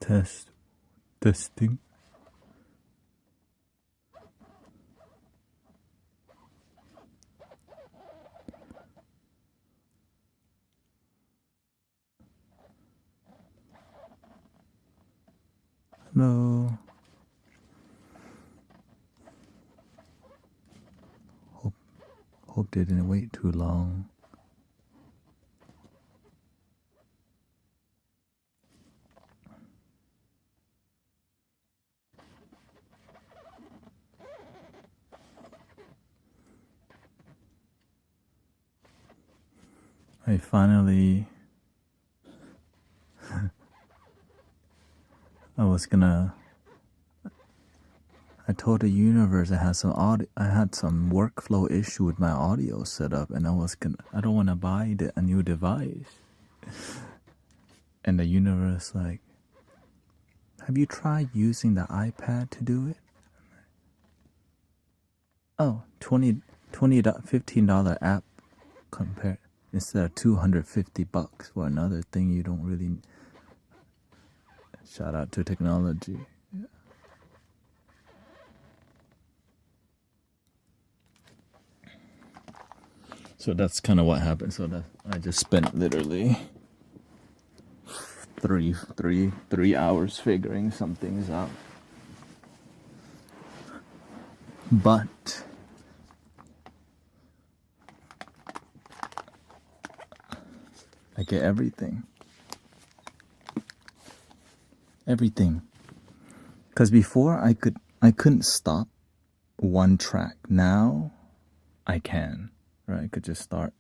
Testing. Hello. Hope they didn't wait too long. I finally I told the universe I had some workflow issue with my audio setup, and I don't want to buy a new device. And the universe like, have you tried using the iPad to do it? Oh, $15 app compared instead of $250 for another thing you don't really. Shout out to technology. Yeah. So that's kind of what happened. So that I just spent literally three hours figuring some things out. But I get everything. Because before I couldn't stop one track. Now I can, right? I could just start.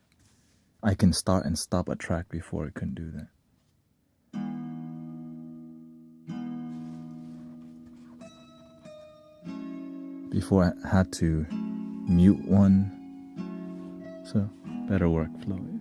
I can start and stop a track. Before I couldn't do that. Before I had to mute one. So better workflow.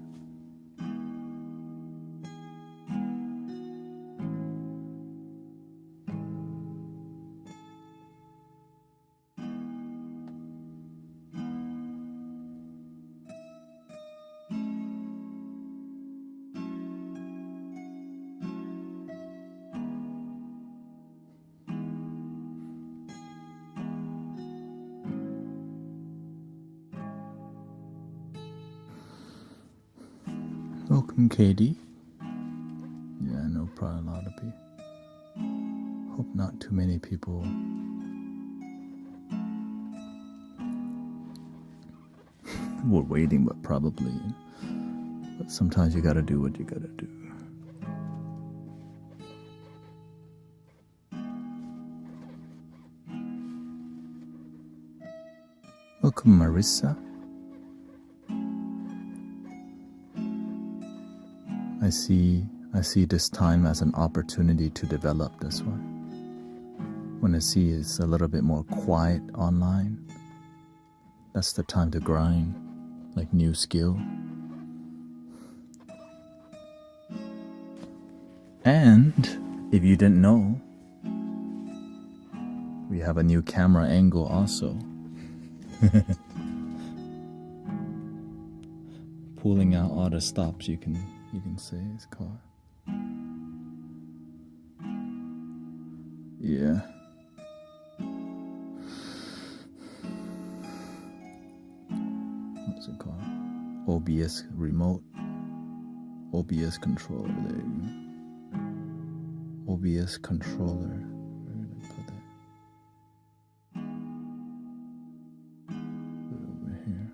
Welcome, Katie. Yeah, I know probably a lot of people. Hope not too many people. We're waiting, but probably. But sometimes you gotta do what you gotta do. Welcome, Marissa. I see this time as an opportunity to develop this one. When I see it's a little bit more quiet online, that's the time to grind, like new skill. And if you didn't know, we have a new camera angle also. Pulling out all the stops you can say it's called. Yeah. What's it called? OBS remote. OBS controller. There you go. OBS controller. Where did I put that? Put it over here.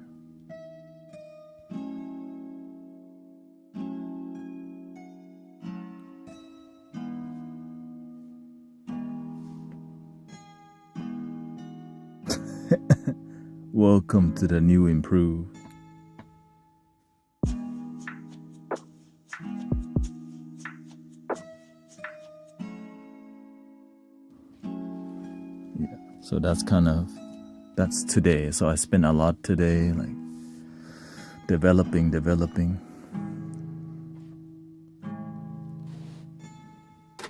Welcome to the new improved. Yeah, so that's today. So I spent a lot today, like developing.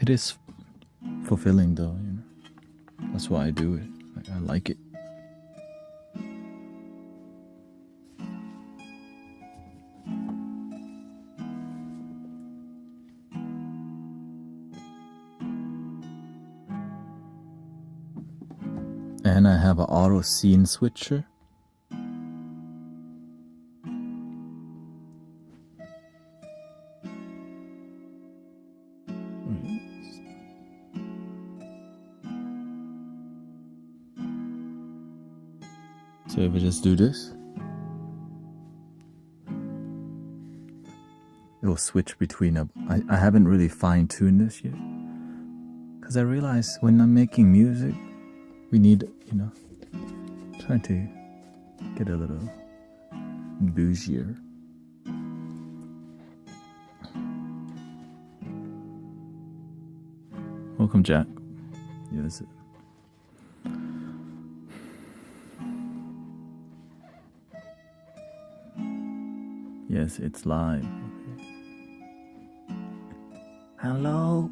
It is fulfilling though, you know. That's why I do it. Like, I like it. And I have an auto scene switcher. So if I just do this, it will switch between I haven't really fine-tuned this yet. Because I realize when I'm making music, we need, trying to get a little bougier. Welcome, Jack. Yes. Yes, it's live. Okay. Hello.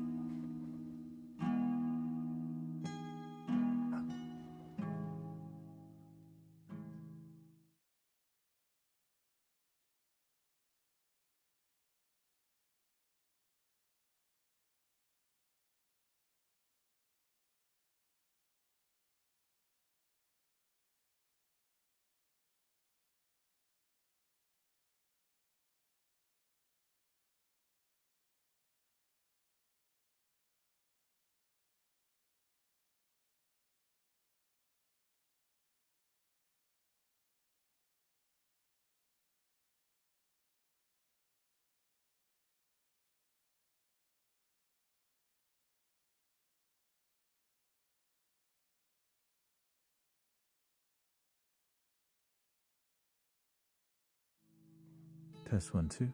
Test 1, 2.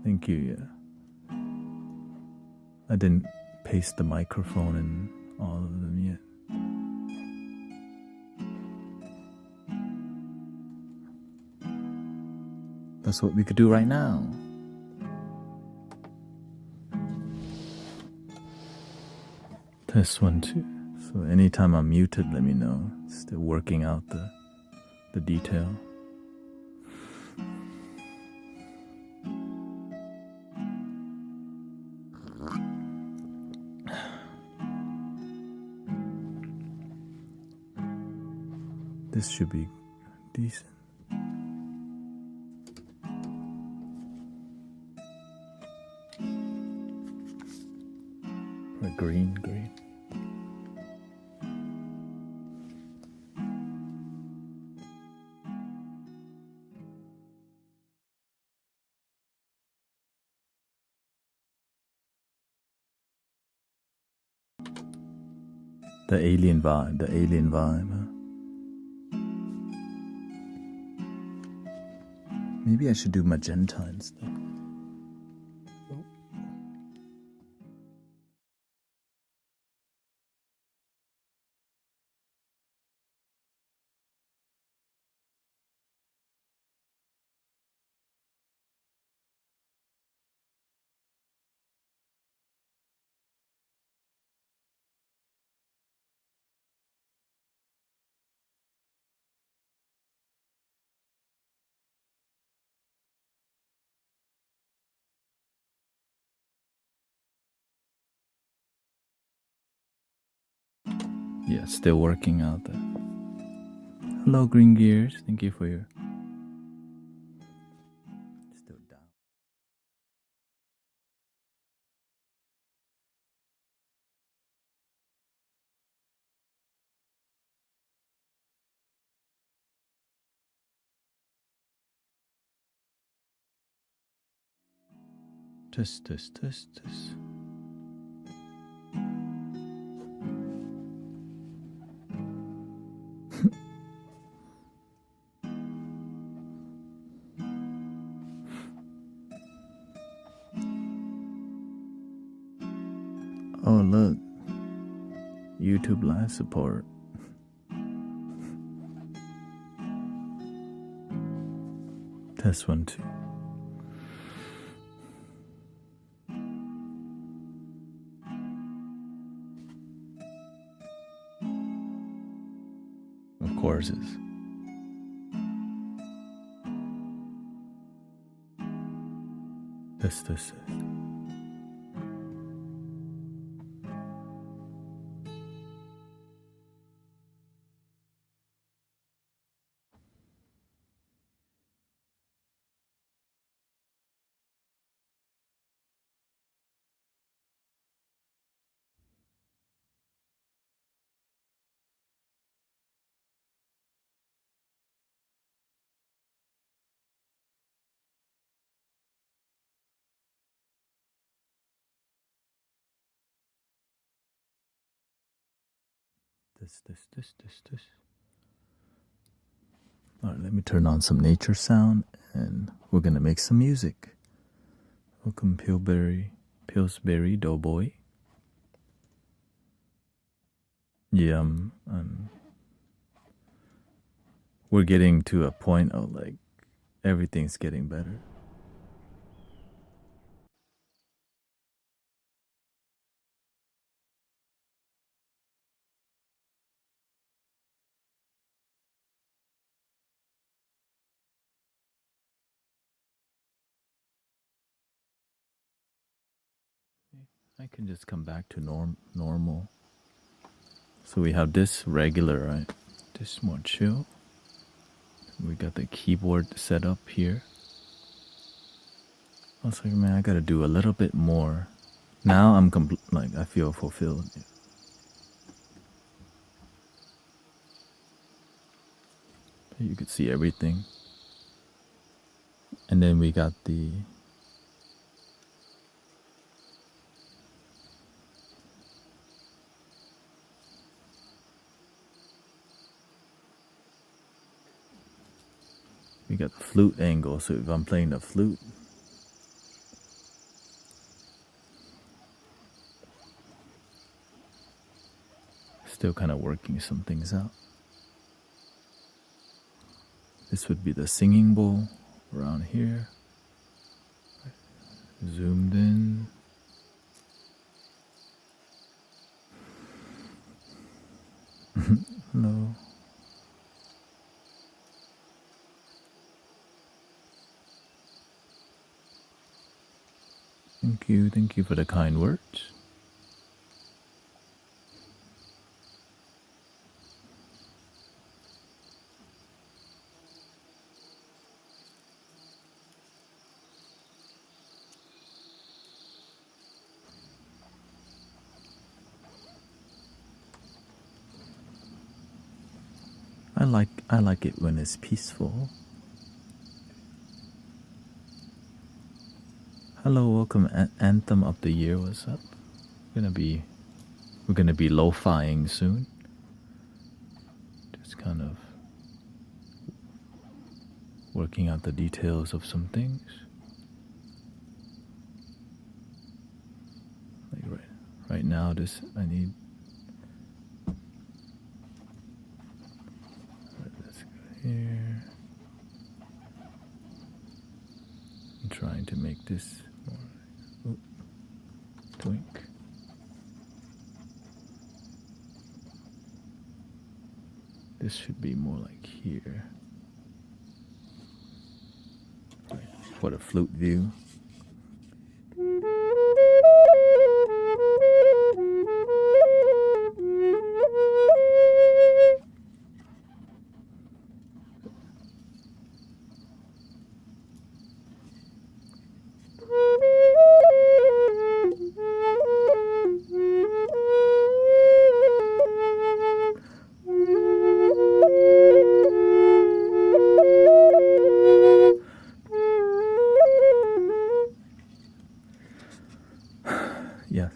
Thank you, yeah. I didn't paste the microphone in all of them yet. That's what we could do right now. Test 1, 2. So anytime I'm muted, let me know. Still working out the detail. This should be decent. Or green. The alien vibe, huh? Maybe I should do magenta instead. Yeah, still working out there. Hello, Green Gears. Thank you for your... Still down. Test. Oh, look. YouTube live support. Test 1, 2. Of course it's... Test. This. Alright, let me turn on some nature sound and we're gonna make some music. Welcome Pillsbury Doughboy. Yeah, we're getting to a point of like everything's getting better. I can just come back to normal. So we have this regular, right? This more chill. We got the keyboard set up here. I was like, man, I gotta do a little bit more. Now I'm like I feel fulfilled. You could see everything. And then we got the flute angle. So if I'm playing the flute, still kind of working some things out. This would be the singing bowl around here. Zoomed in. Hello. Thank you for the kind words. I like it when it's peaceful. Hello, welcome Anthem of the Year. What's up? We're gonna be lo-fiing soon. Just kind of working out the details of some things. Like right now, I need. Let's go here. I'm trying to make this more. Twink. This should be more like here. For the flute view.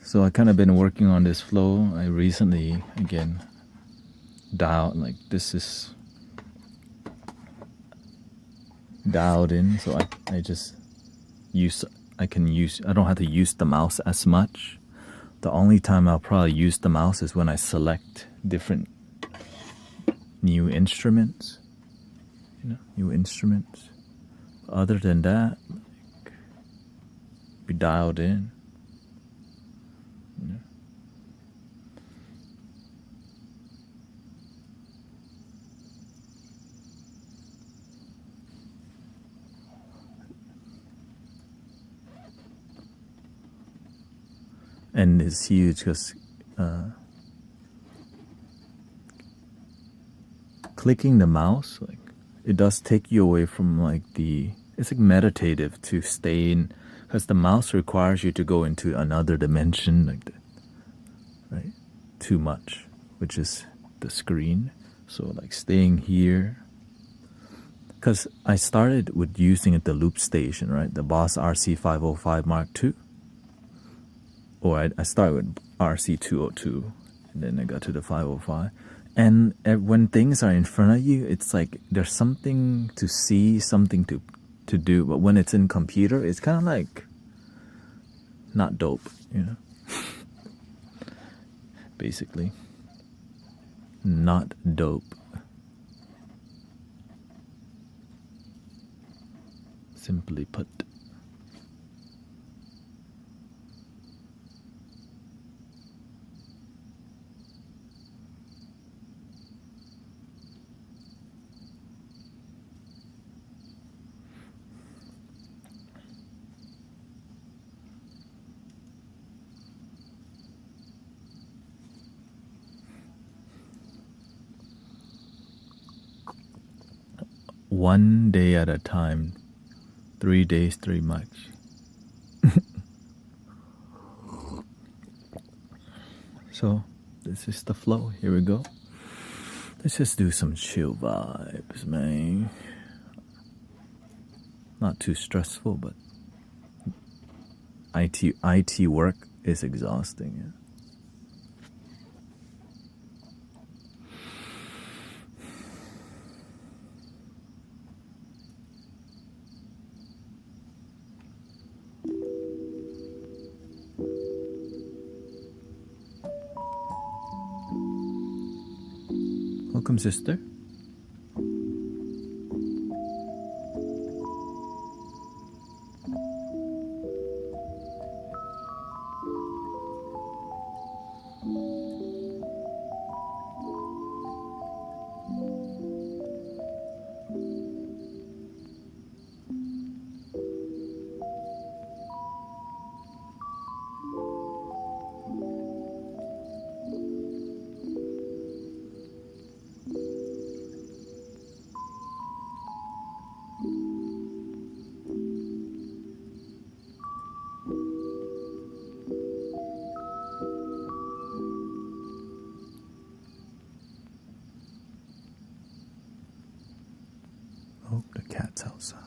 So I kind of been working on this flow. I recently, again, dialed, like this is dialed in. So I just I don't have to use the mouse as much. The only time I'll probably use the mouse is when I select different new instruments. New instruments. Other than that, like, be dialed in. And it's huge because clicking the mouse, like it does take you away from like it's like meditative to stay in, because the mouse requires you to go into another dimension, like that, right? Too much, which is the screen. So like staying here, because I started with using the loop station, right? The Boss RC505 Mark II. Or I started with RC202, and then I got to the 505. And when things are in front of you, it's like there's something to see, something to do. But when it's in computer, it's kind of like not dope, you know. Basically, not dope. Simply put. One day at a time, 3 days, 3 much. So, this is the flow. Here we go. Let's just do some chill vibes, man. Not too stressful, but IT work is exhausting. Yeah. Welcome, sister. Oh, the cat's outside.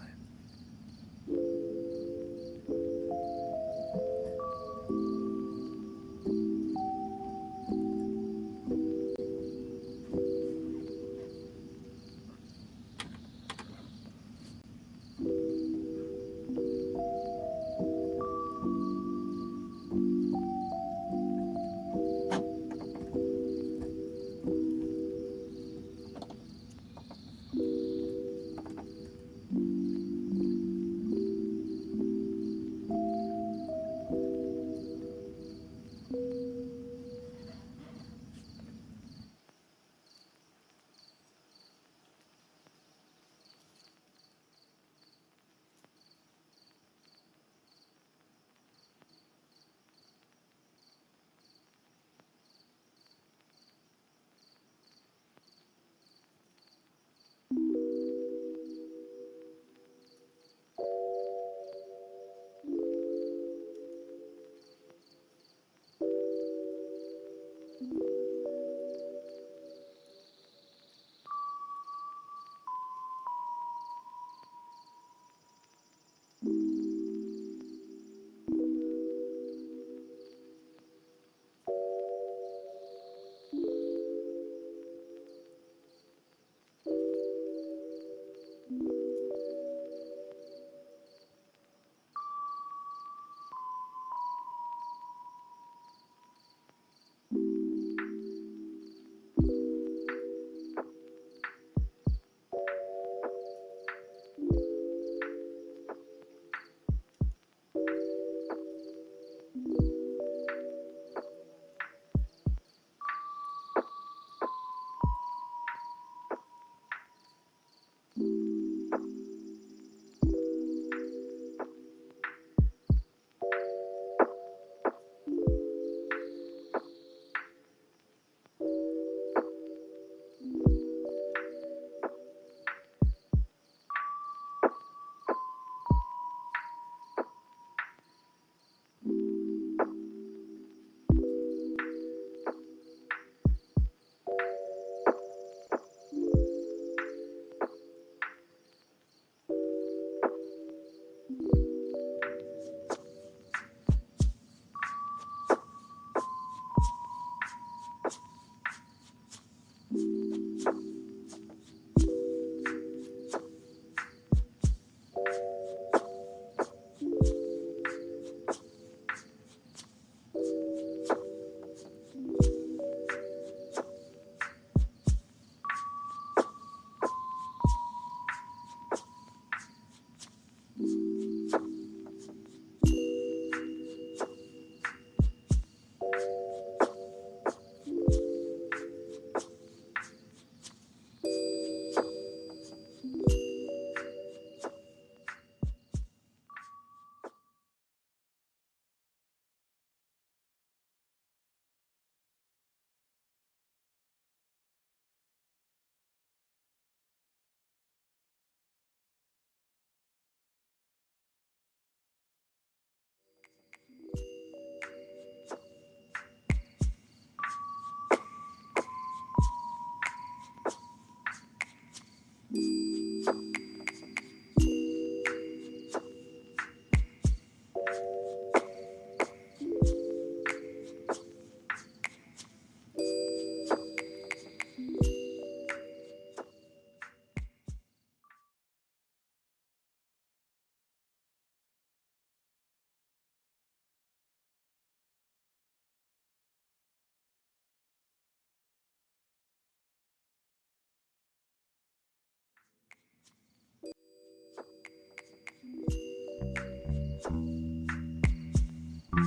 I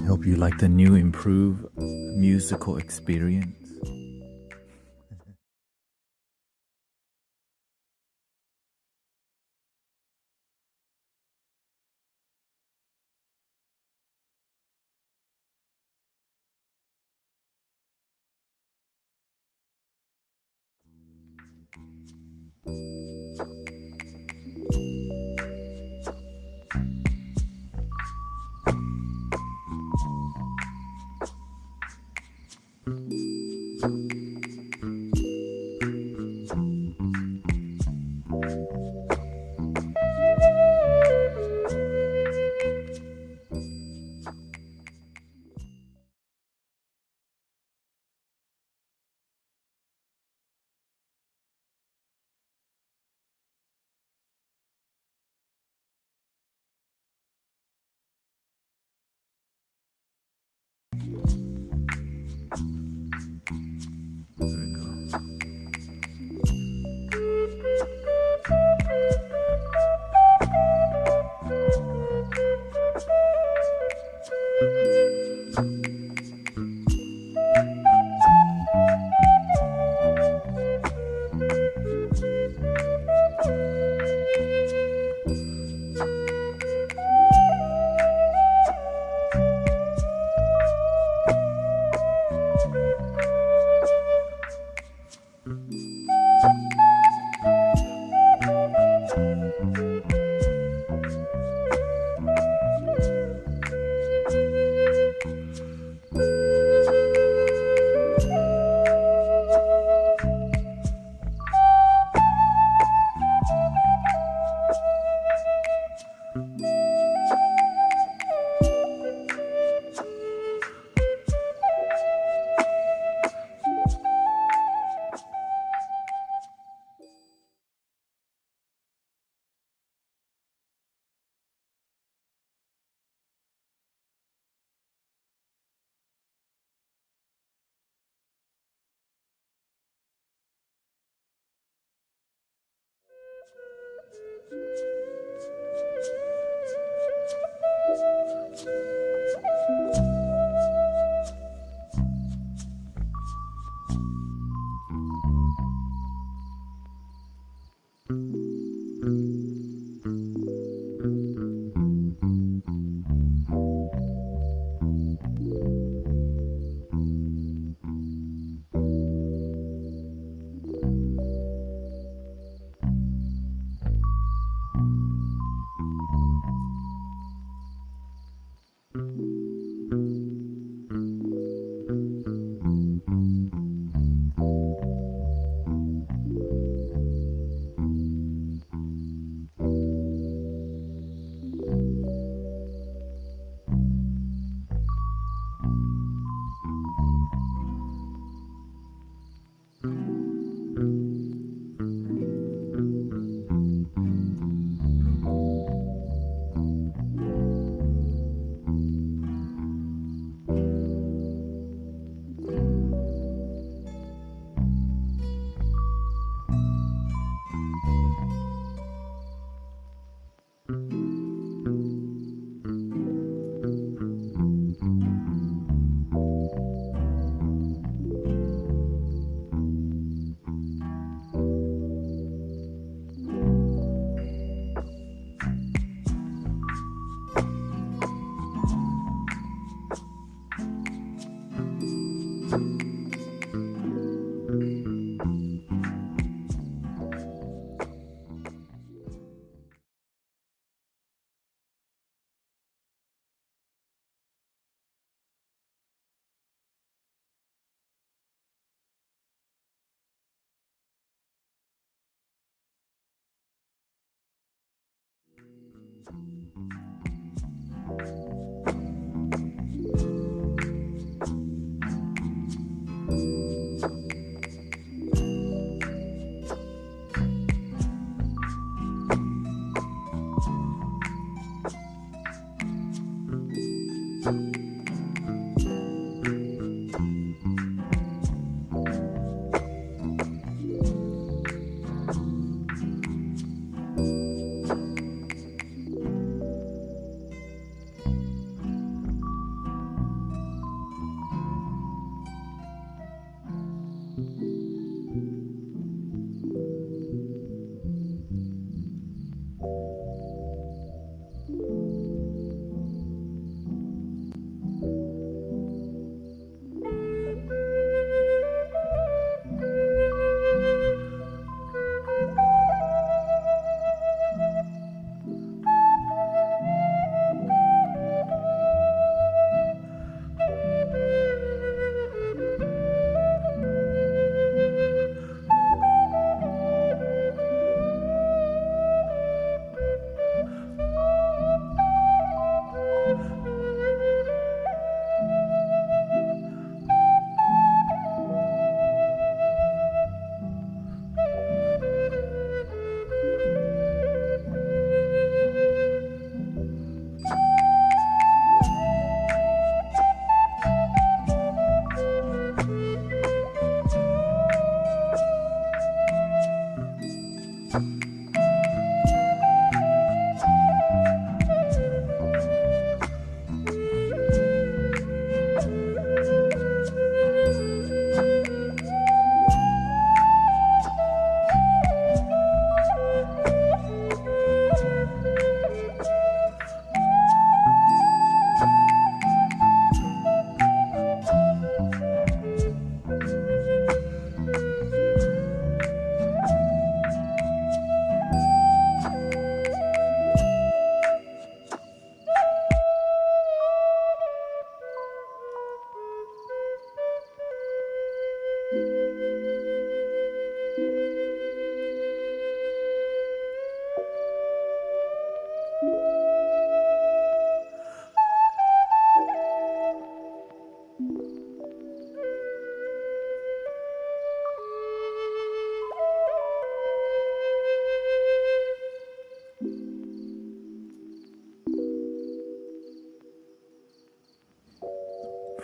hope you like the new improved musical experience. There we go.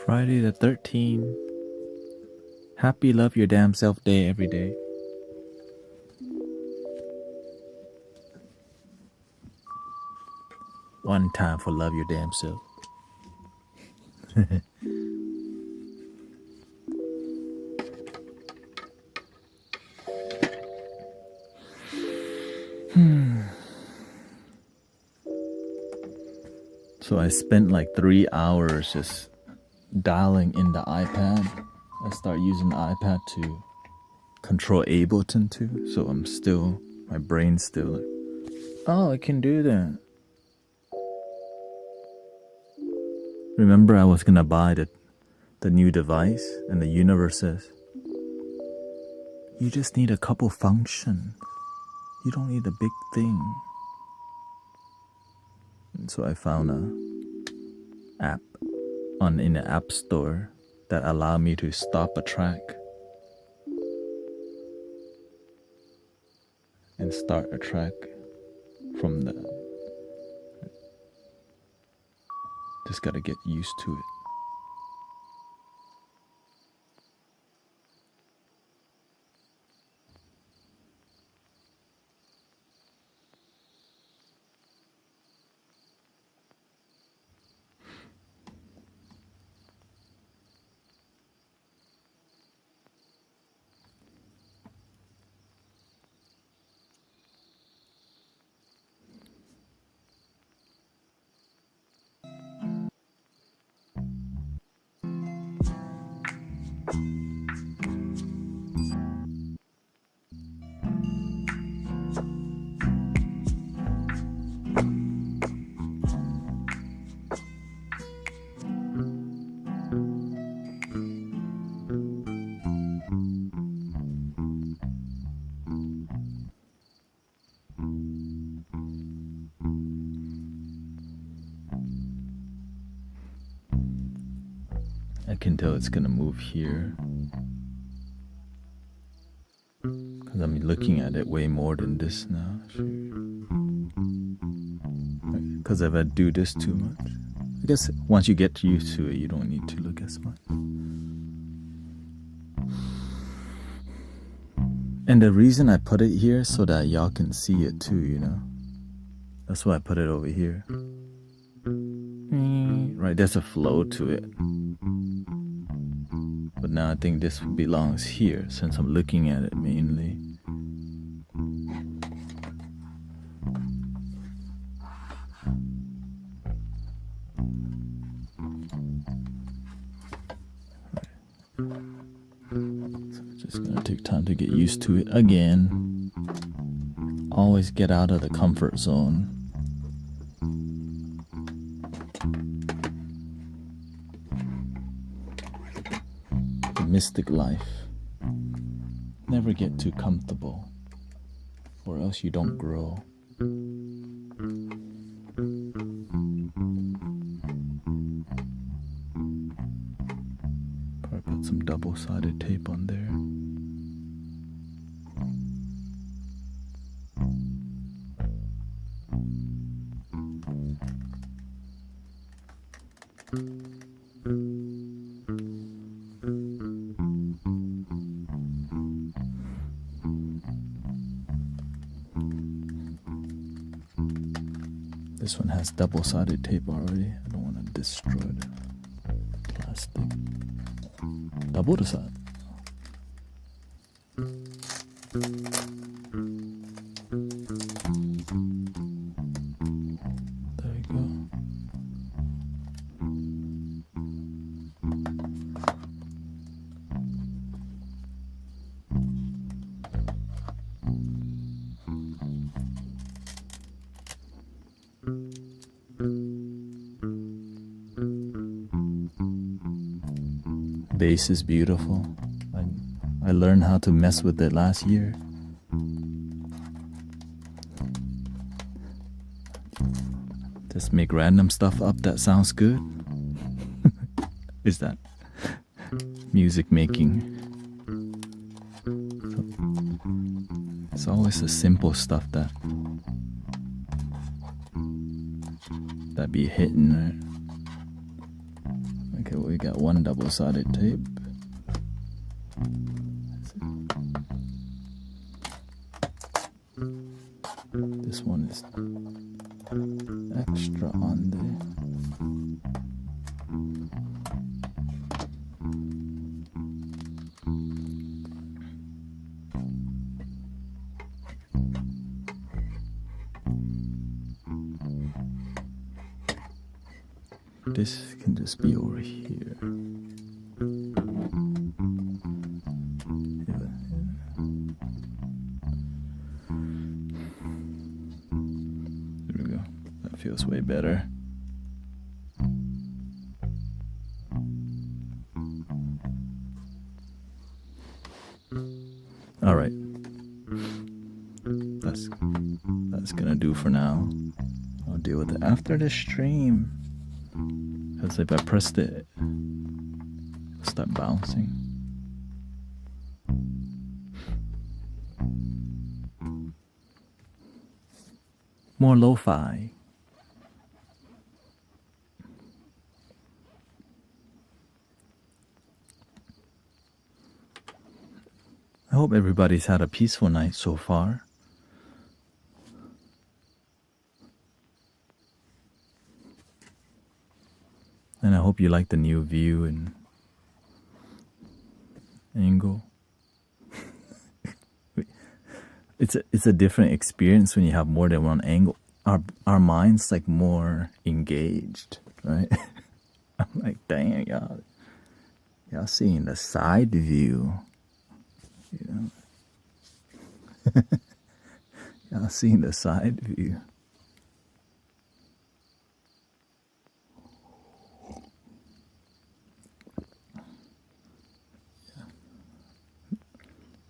Friday the 13th. Happy Love Your Damn Self Day every day. One time for Love Your Damn Self. So I spent like 3 hours just dialing in the iPad. I start using the iPad to control Ableton too. So my brain's still like, oh, I can do that. Remember I was gonna buy the new device and the universe says, you just need a couple functions. You don't need a big thing. And so I found a app in the App Store that allowed me to stop a track and start a track from just gotta get used to it. I can tell it's gonna move here. Because I'm looking at it way more than this now. Because if I do this too much, I guess once you get used to it, you don't need to look as much. And the reason I put it here so that y'all can see it too, you know. That's why I put it over here. Right, there's a flow to it. But now I think this belongs here since I'm looking at it mainly. So it's just gonna take time to get used to it again. Always get out of the comfort zone. Mystic life. Never get too comfortable, or else you don't grow. Probably put some double-sided tape on there. This one has double-sided tape already. I don't want to destroy the plastic. Double-sided. There you go. Bass is beautiful. I learned how to mess with it last year. Just make random stuff up that sounds good. Is that music making? It's always the simple stuff that be hitting, right? Okay, well, we got one double-sided tape. This one is extra on there. This can just be over here. There we go. That feels way better. All right. That's gonna do for now. I'll deal with it after the stream. Because if I pressed it, it'll start bouncing. More lo-fi. I hope everybody's had a peaceful night so far. And I hope you like the new view and angle. It's a different experience when you have more than one angle. Our mind's like more engaged, right? I'm like, dang, y'all seeing the side view, you know? Y'all seeing the side view.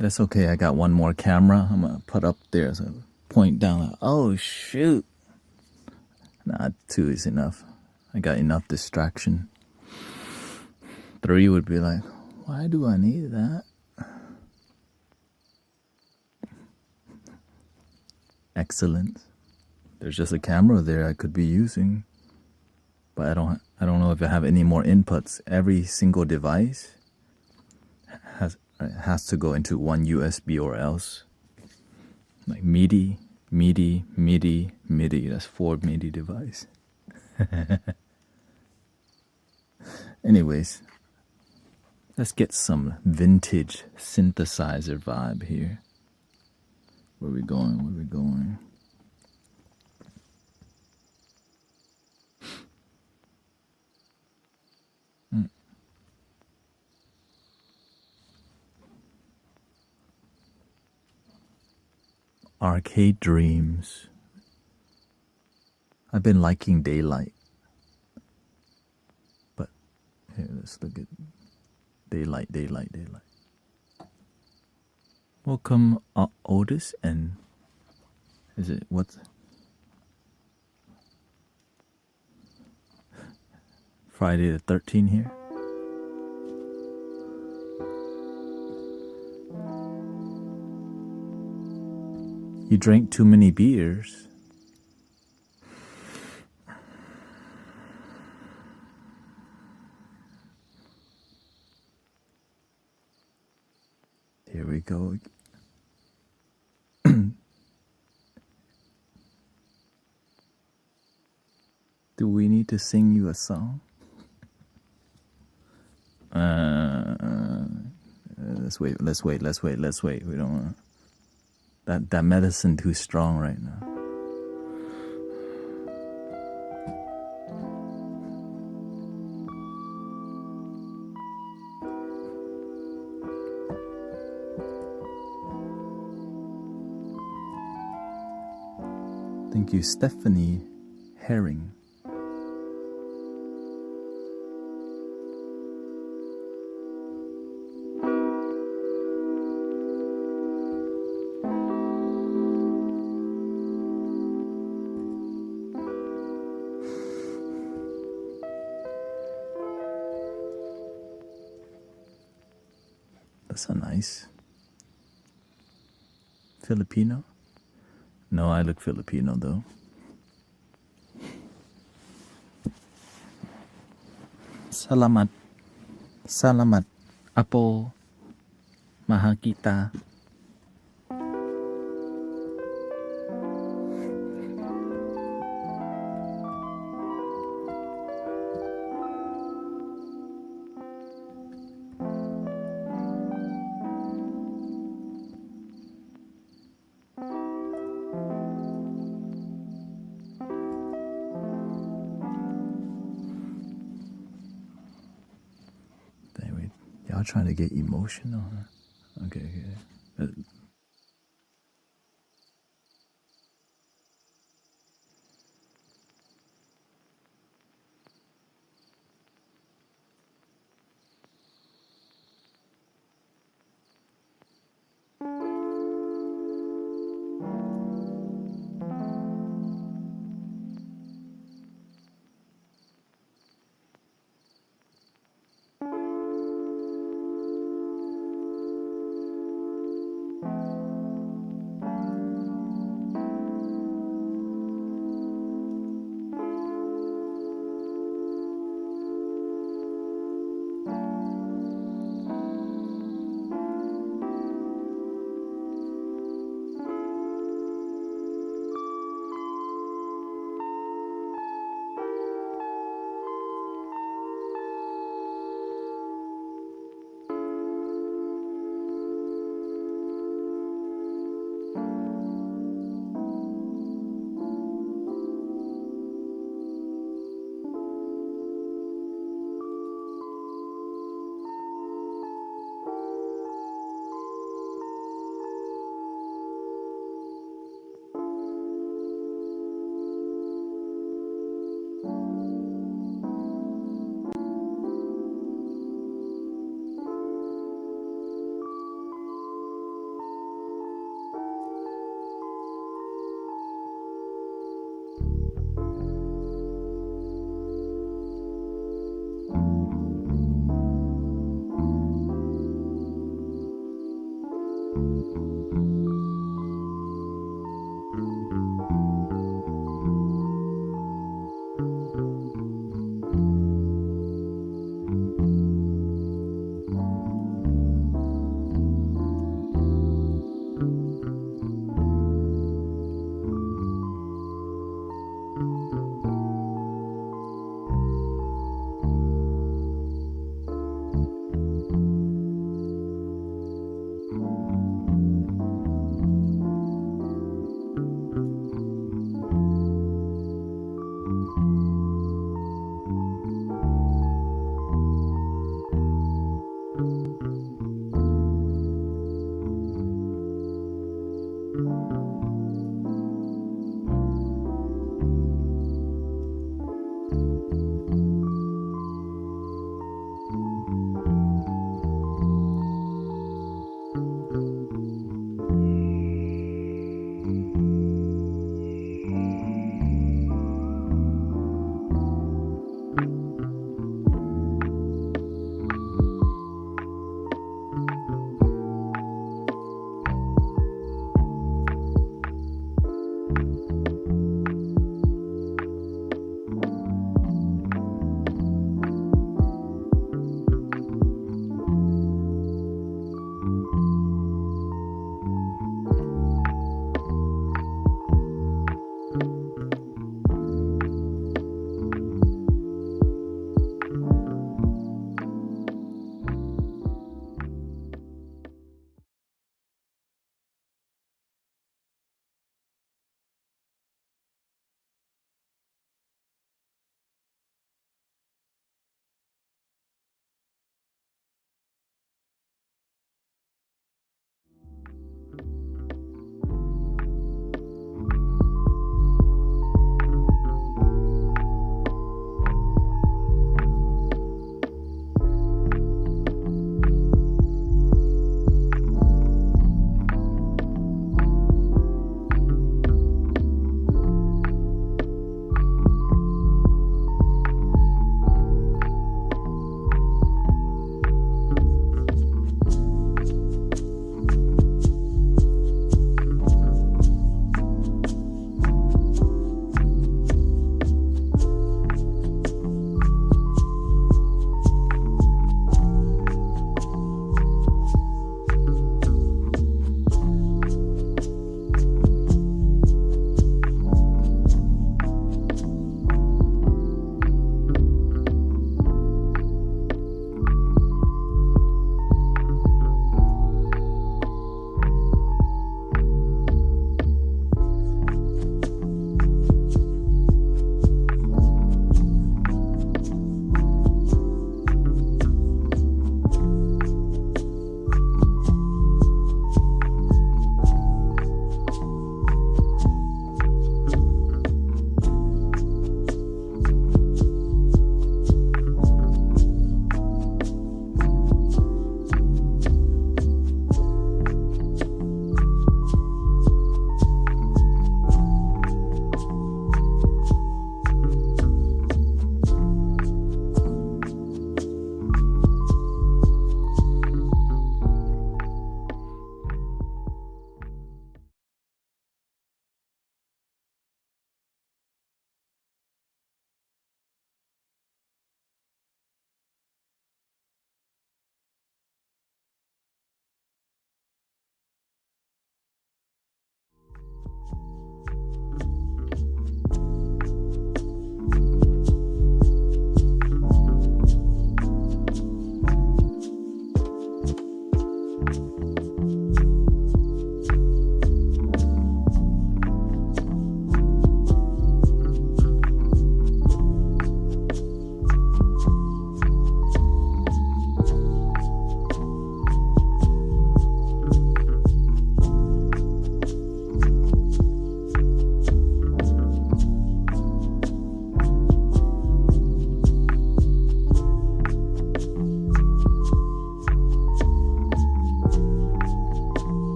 That's okay. I got one more camera. I'm gonna put up there, so point down. Like, oh shoot! Nah, two is enough. I got enough distraction. 3 would be like, why do I need that? Excellent. There's just a camera there I could be using, but I don't know if I have any more inputs. Every single device has to go into one USB or else. Like MIDI, MIDI, MIDI, MIDI. That's 4 MIDI device. Anyways, let's get some vintage synthesizer vibe here. Where we going? Where we going? Arcade Dreams. I've been liking Daylight. But here, let's look at Daylight, Daylight, Daylight. Welcome, Otis, and is it what's Friday the 13th here? You drank too many beers. Here we go. Do we need to sing you a song? Let's wait. We don't want that medicine too strong right now. Thank you, Stephanie Herring. That's so nice. Filipino? No, I look Filipino though. Salamat. Salamat. Apo. Mahal kita. Y'all trying to get emotional, huh? Okay.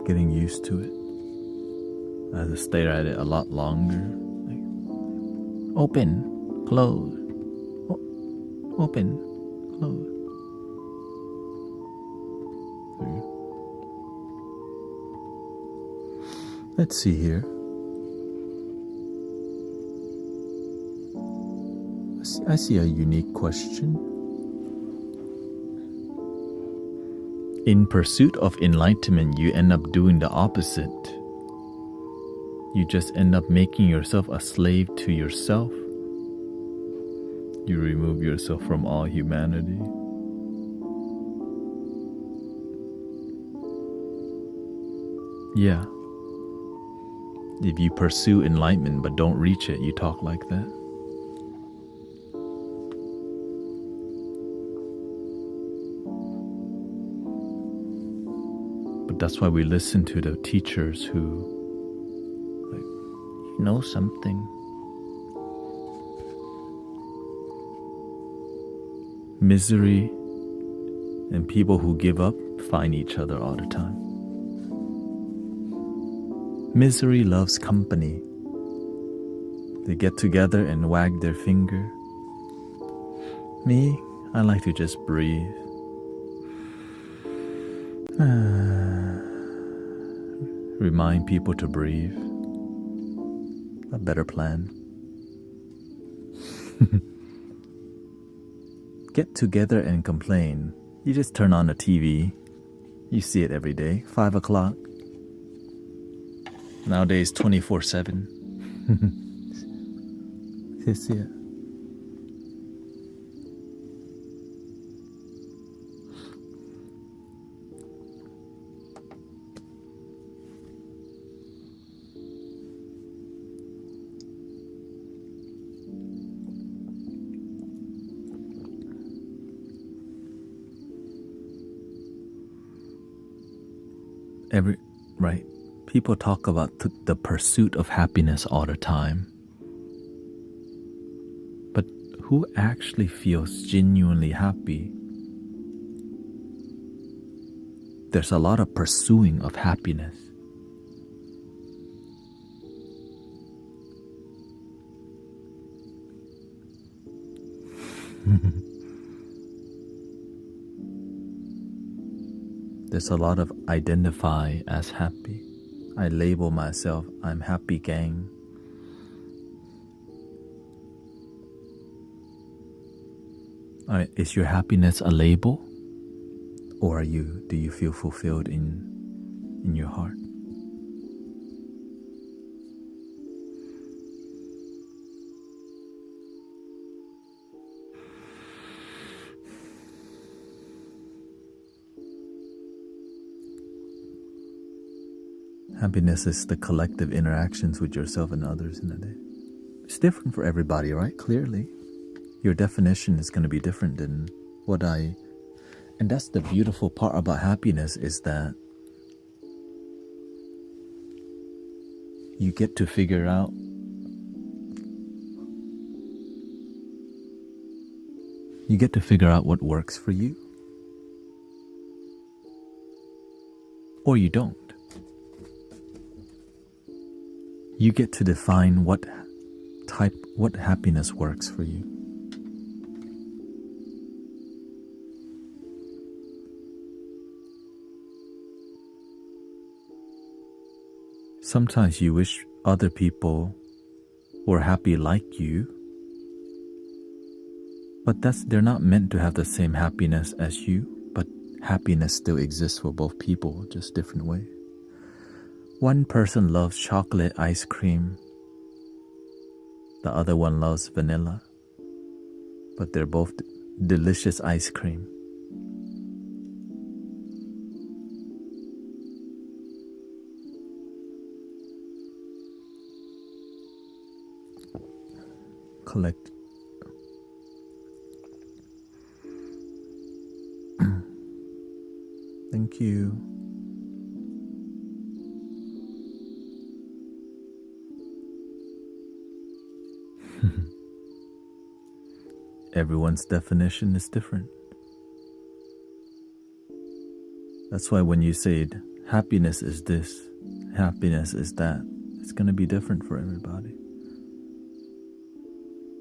getting used to it. I have to stare at it a lot longer. Like, open, close, open, close. Let's see here. I see a unique question. In pursuit of enlightenment, you end up doing the opposite. You just end up making yourself a slave to yourself. You remove yourself from all humanity. Yeah. If you pursue enlightenment but don't reach it, you talk like that. But that's why we listen to the teachers who, like, know something. Misery and people who give up find each other all the time. Misery loves company. They get together and wag their finger. Me, I like to just breathe. Remind people to breathe. A better plan. Get together and complain. You just turn on the TV. You see it every day. 5 o'clock. Nowadays, 24/7. You see it. Right. People talk about the pursuit of happiness all the time. But who actually feels genuinely happy? There's a lot of pursuing of happiness. There's a lot of identify as happy. I label myself, I'm happy gang. Alright, is your happiness a label? Or do you feel fulfilled in your heart? Happiness is the collective interactions with yourself and others in a day. It's different for everybody, right? Clearly. Your definition is going to be different than and that's the beautiful part about happiness, is that you get to figure out what works for you. Or you don't. You get to define what happiness works for you. Sometimes you wish other people were happy like you, but they're not meant to have the same happiness as you, but happiness still exists for both people, just different ways. One person loves chocolate ice cream, the other one loves vanilla, but they're both delicious ice cream. Collect. Thank you. Everyone's definition is different. That's why when you say happiness is this, happiness is that. It's going to be different for everybody.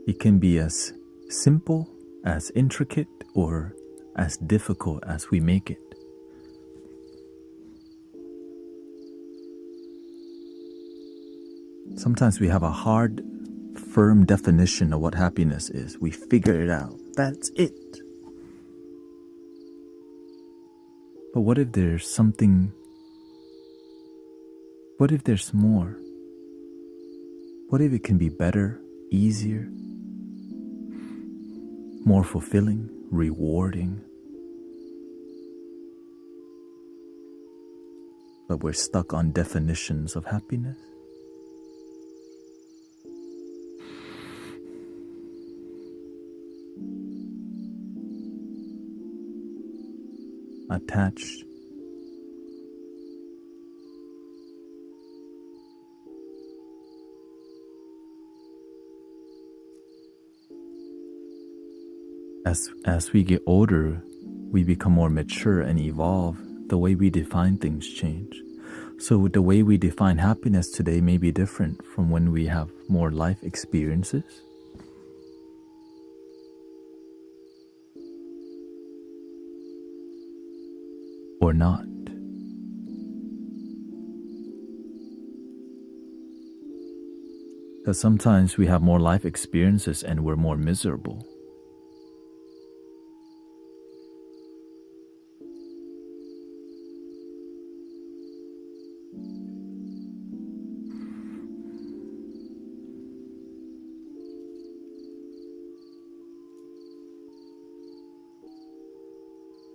It can be as simple, as intricate, or as difficult as we make it. Sometimes we have a hard, firm definition of what happiness is. We figure it out. That's it. But what if there's something? What if there's more? What if it can be better, easier, more fulfilling, rewarding? But we're stuck on definitions of happiness. Attached. As we get older, we become more mature and evolve. The way we define things change. So the way we define happiness today may be different from when we have more life experiences. Or not. Because sometimes we have more life experiences and we're more miserable.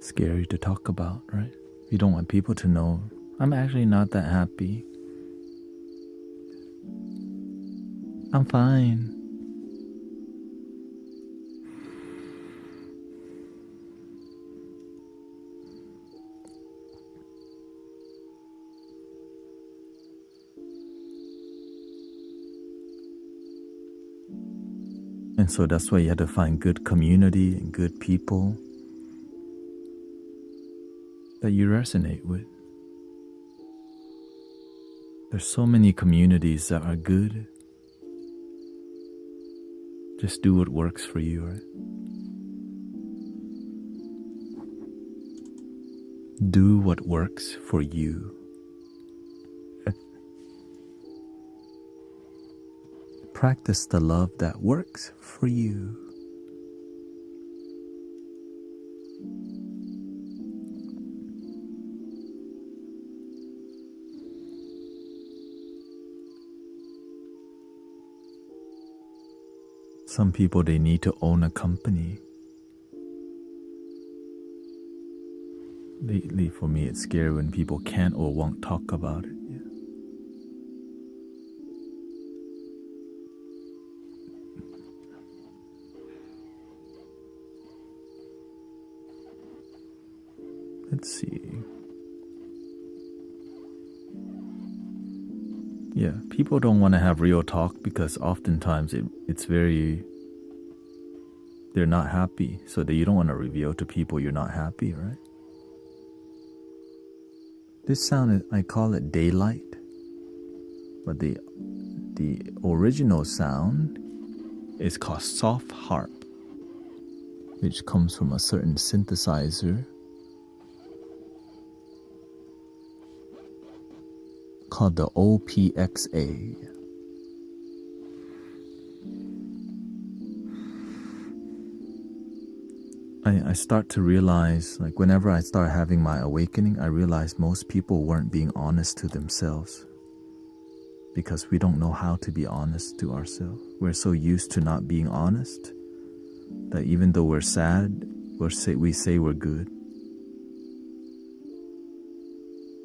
Scary to talk about, right? You don't want people to know, I'm actually not that happy. I'm fine. And so that's why you have to find good community and good people that you resonate with. There's so many communities that are good. Just do what works for you, right? Do what works for you. Practice the love that works for you. Some people, they need to own a company. Lately, for me, it's scary when people can't or won't talk about it. Yeah. Let's see. Yeah, people don't want to have real talk because oftentimes it's very, they're not happy. So that you don't want to reveal to people you're not happy, right? This sound, I call it daylight. But the original sound is called soft harp, which comes from a certain synthesizer called the OPXA. I start to realize, like whenever I start having my awakening, I realize most people weren't being honest to themselves because we don't know how to be honest to ourselves. We're so used to not being honest that even though we're sad, we say we're good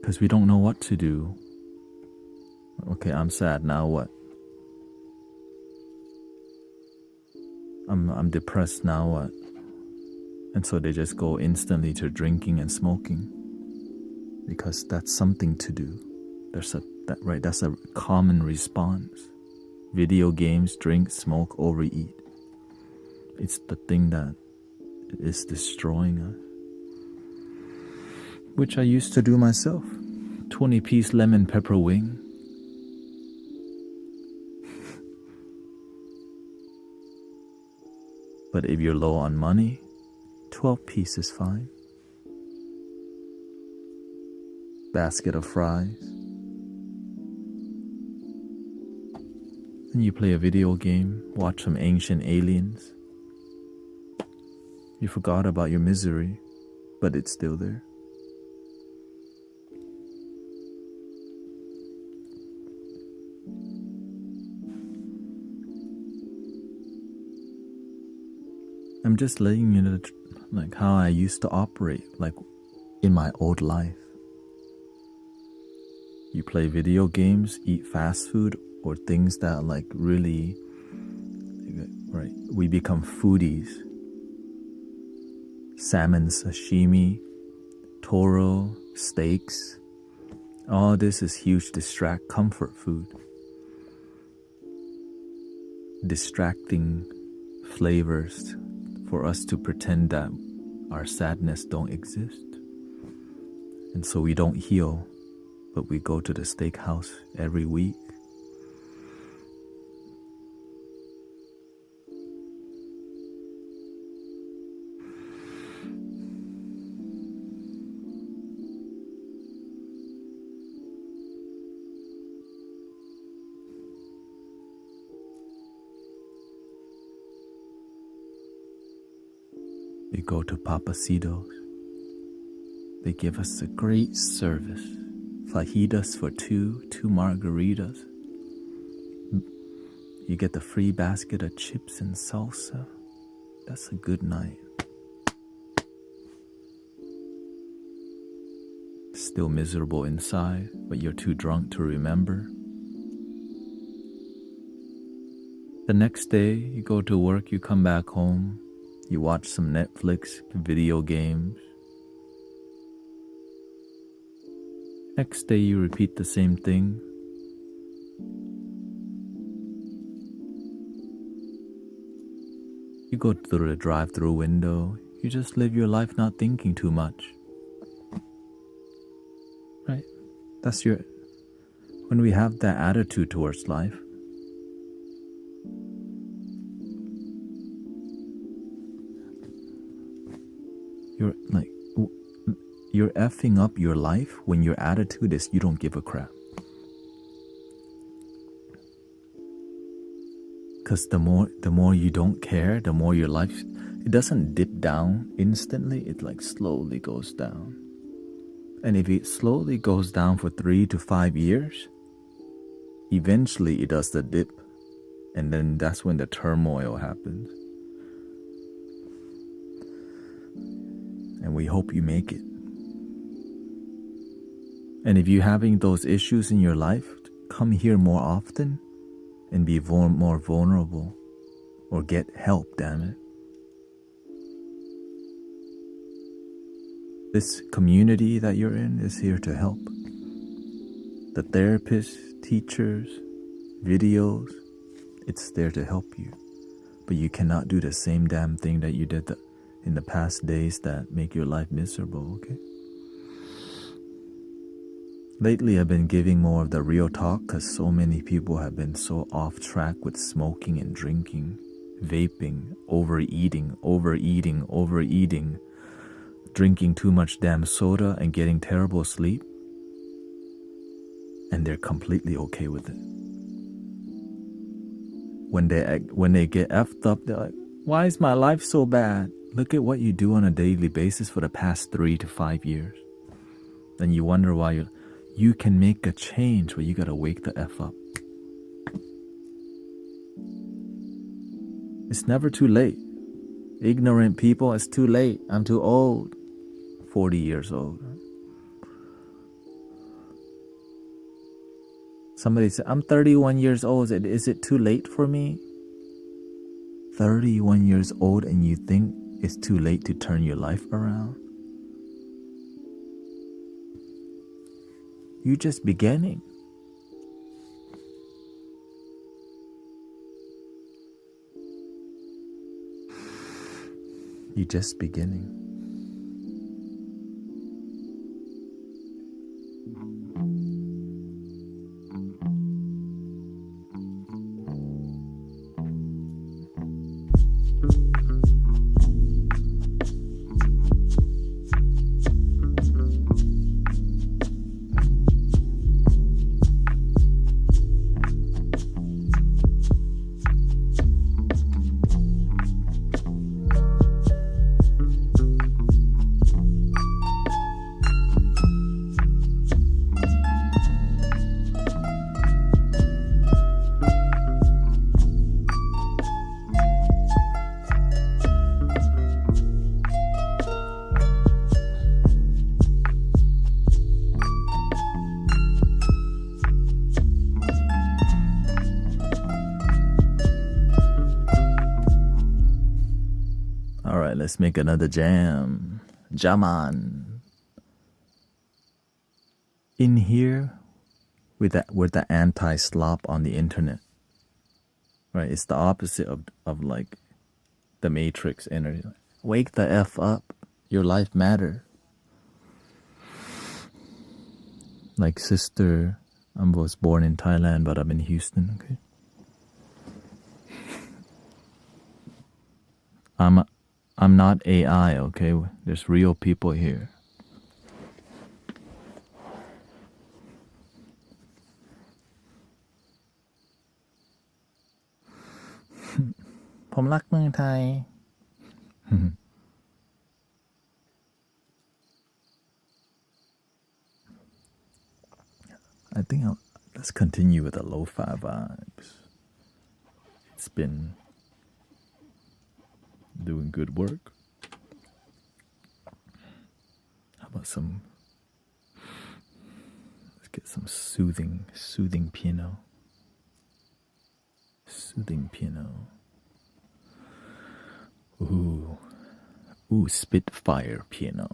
because we don't know what to do. Okay, I'm sad, now what? I'm depressed, now what? And so they just go instantly to drinking and smoking because that's something to do. That's a common response. Video games, drink, smoke, overeat. It's the thing that is destroying us. Which I used to do myself 20-piece lemon pepper wing. But if you're low on money, 12-piece is fine. Basket of fries. And you play a video game, watch some ancient aliens. You forgot about your misery, but it's still there. I'm just letting you know like how I used to operate, like in my old life. You play video games, eat fast food, or things that like really, right? We become foodies. Salmon sashimi, toro, steaks. All this is huge comfort food. Distracting flavors for us to pretend that our sadness don't exist. And so we don't heal, but we go to the steakhouse every week. We go to Papacitos. They give us a great service. Fajitas for two margaritas. You get the free basket of chips and salsa. That's a good night. Still miserable inside, but you're too drunk to remember. The next day, you go to work, you come back home, you watch some Netflix, video games. Next day, you repeat the same thing. You go through the drive-through window. You just live your life not thinking too much. Right? When we have that attitude towards life, you're effing up your life when your attitude is you don't give a crap. Because the more you don't care, the more your life, it doesn't dip down instantly, it like slowly goes down. And if it slowly goes down for 3 to 5 years, eventually it does the dip. And then that's when the turmoil happens. And we hope you make it. And if you're having those issues in your life, come here more often and be more vulnerable, or get help, damn it. This community that you're in is here to help. The therapists, teachers, videos, it's there to help you. But you cannot do the same damn thing that you did in the past days that make your life miserable, okay? Lately, I've been giving more of the real talk because so many people have been so off track with smoking and drinking, vaping, overeating, drinking too much damn soda and getting terrible sleep. And they're completely okay with it. When they get effed up, they're like, why is my life so bad? Look at what you do on a daily basis for the past 3 to 5 years. Then you wonder why you can make a change, but you gotta wake the F up. It's never too late. Ignorant people, it's too late. I'm too old. 40 years old. Somebody said, I'm 31 years old. Is it too late for me? 31 years old and you think it's too late to turn your life around? You're just beginning. You're just beginning. let's make another jam. Jaman. In here, with the anti-slop on the internet. Right? It's the opposite of like the Matrix energy. Wake the F up. Your life matters. Like sister, I was born in Thailand, but I'm in Houston, okay? I'm not AI, okay? There's real people here. ผมรักเมืองไทย I think let's continue with the lo-fi vibes. It's been doing good work. How about let's get some soothing piano. Soothing piano. Ooh, Spitfire piano.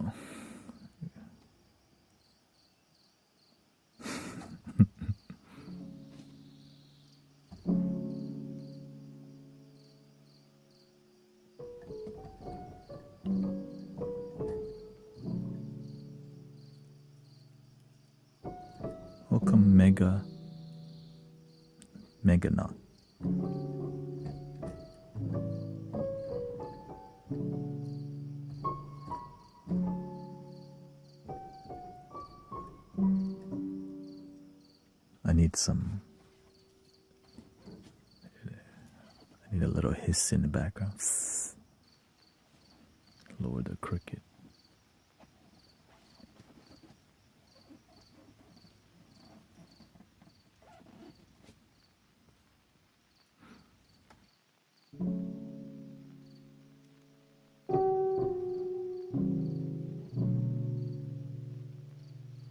Welcome, Meganaut. I need a little hiss in the background. Lower the cricket.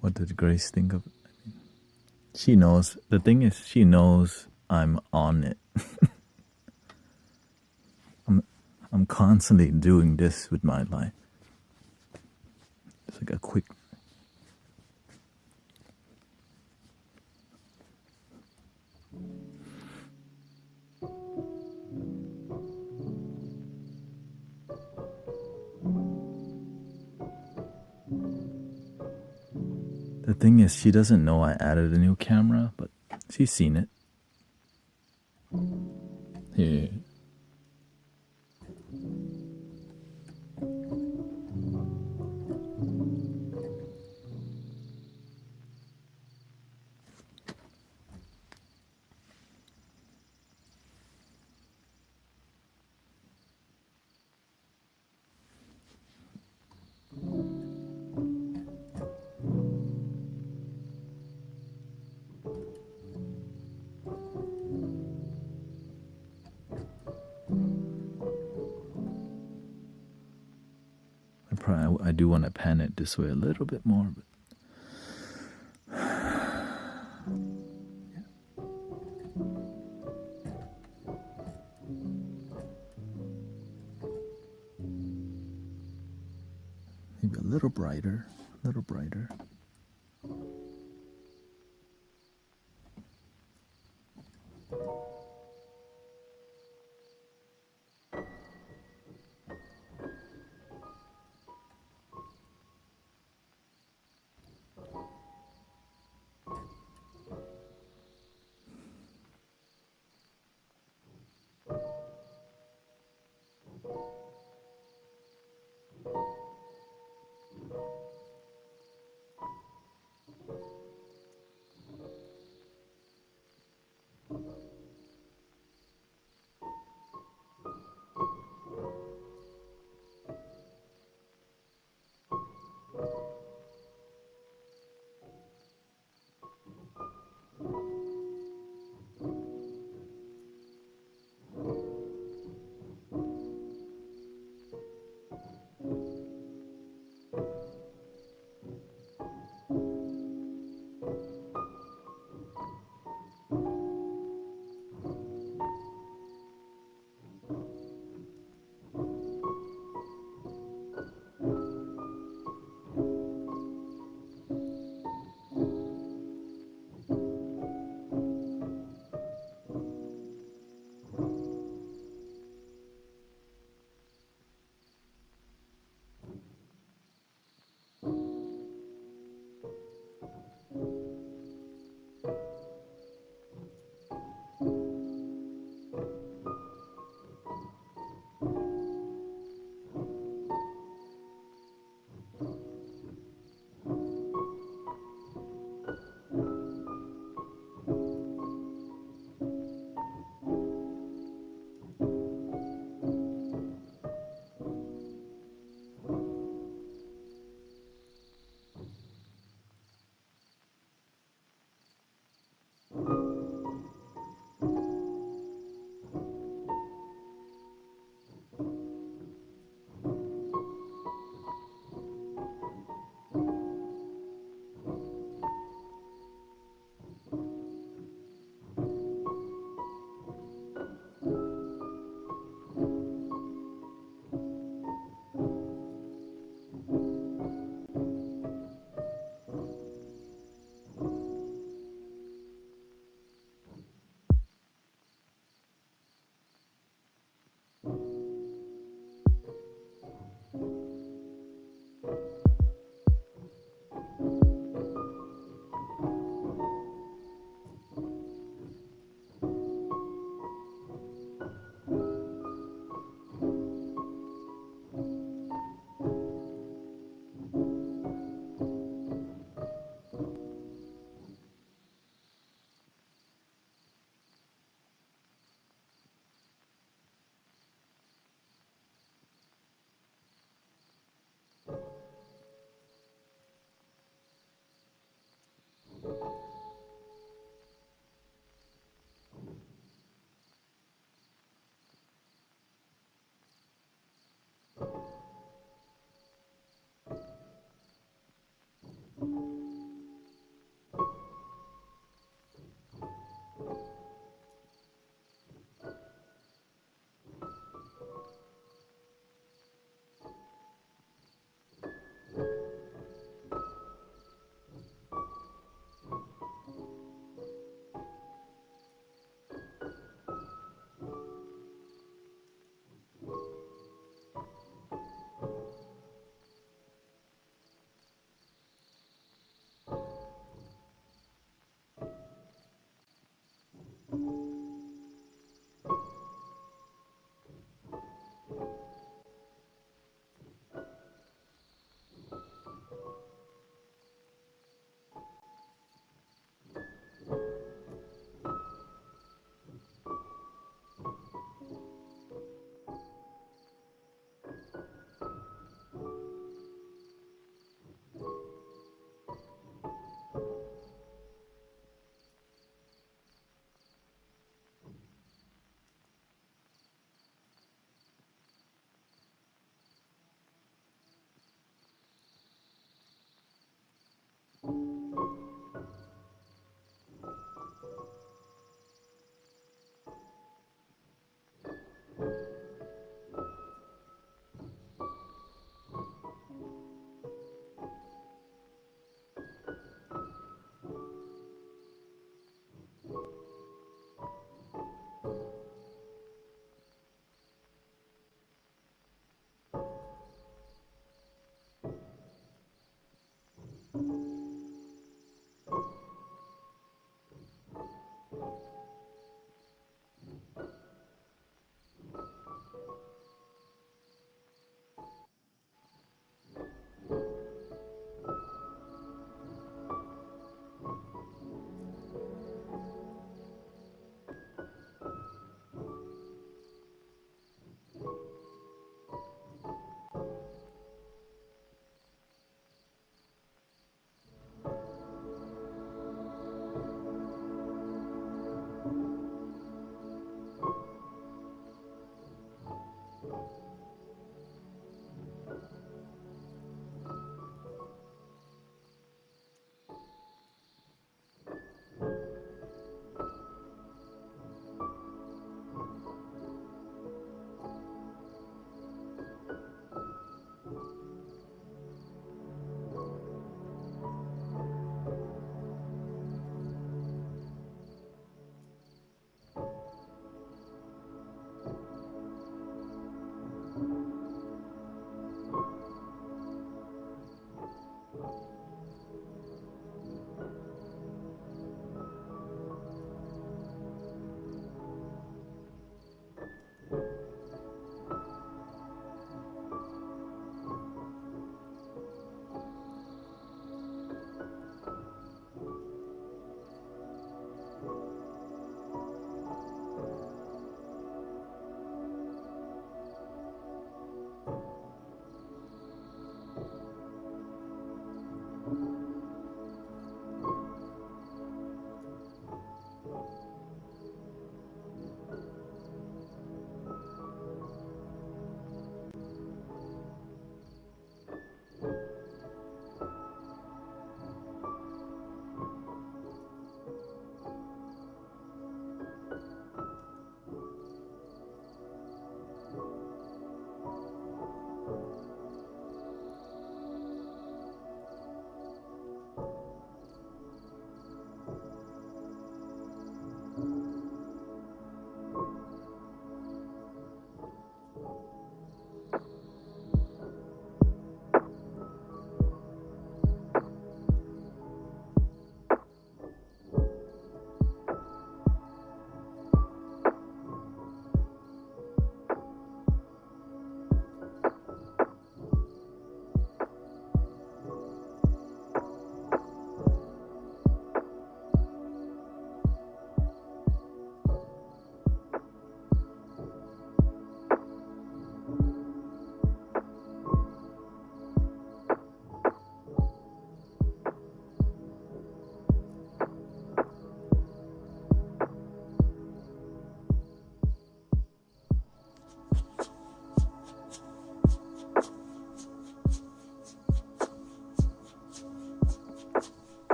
What did Grace think of it? She knows. The thing is, she knows I'm on it. I'm constantly doing this with my life. It's like a quick. The thing is, she doesn't know I added a new camera, but she's seen it. Here. I do want to pan it this way a little bit more, but maybe a little brighter, a little brighter.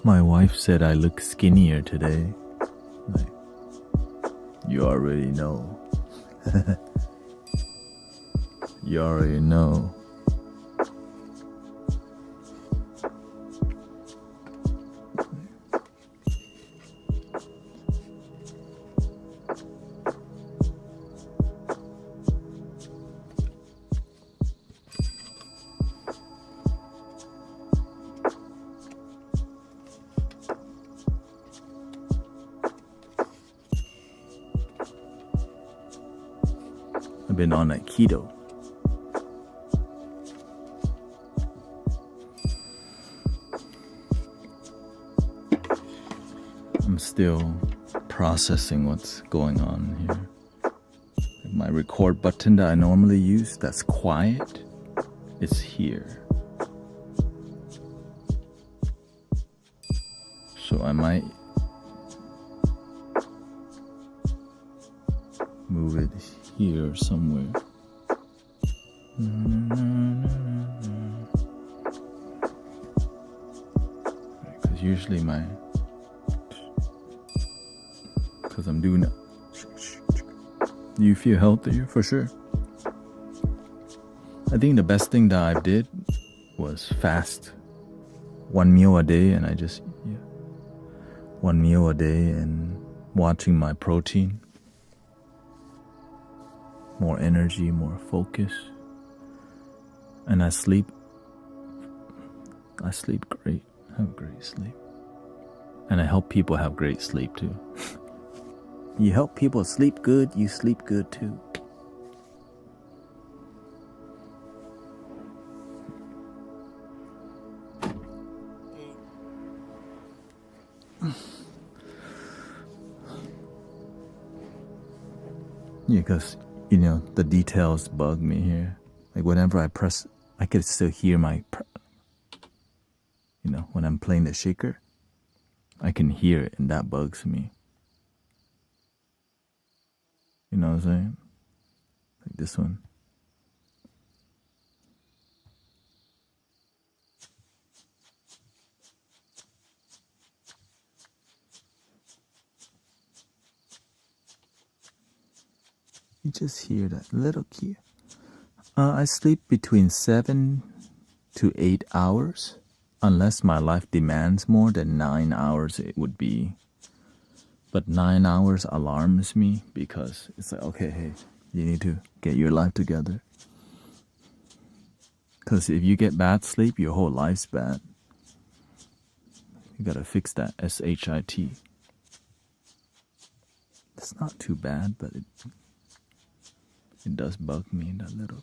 My wife said I look skinnier today. Like, you already know. You already know. I've been on that keto. I'm still processing what's going on here. My record button that I normally use that's quiet is here. So I might move it here somewhere. Because usually because I'm doing it. Do you feel healthier? For sure. I think the best thing that I did was fast 1 meal a day, and I just 1 meal a day and watching my protein. More energy, more focus. And I sleep great. I have great sleep. And I help people have great sleep too. You help people sleep good, you sleep good too. Yeah, because, you know, the details bug me here. Like whenever I press, I could still hear when I'm playing the shaker, I can hear it and that bugs me. You know what I'm saying? Like this one. You just hear that little key. I sleep between 7 to 8 hours. Unless my life demands more than 9 hours, it would be. But 9 hours alarms me because it's like, okay, hey, you need to get your life together. Because if you get bad sleep, your whole life's bad. You gotta fix that SHIT. It's not too bad, but it does bug me that little.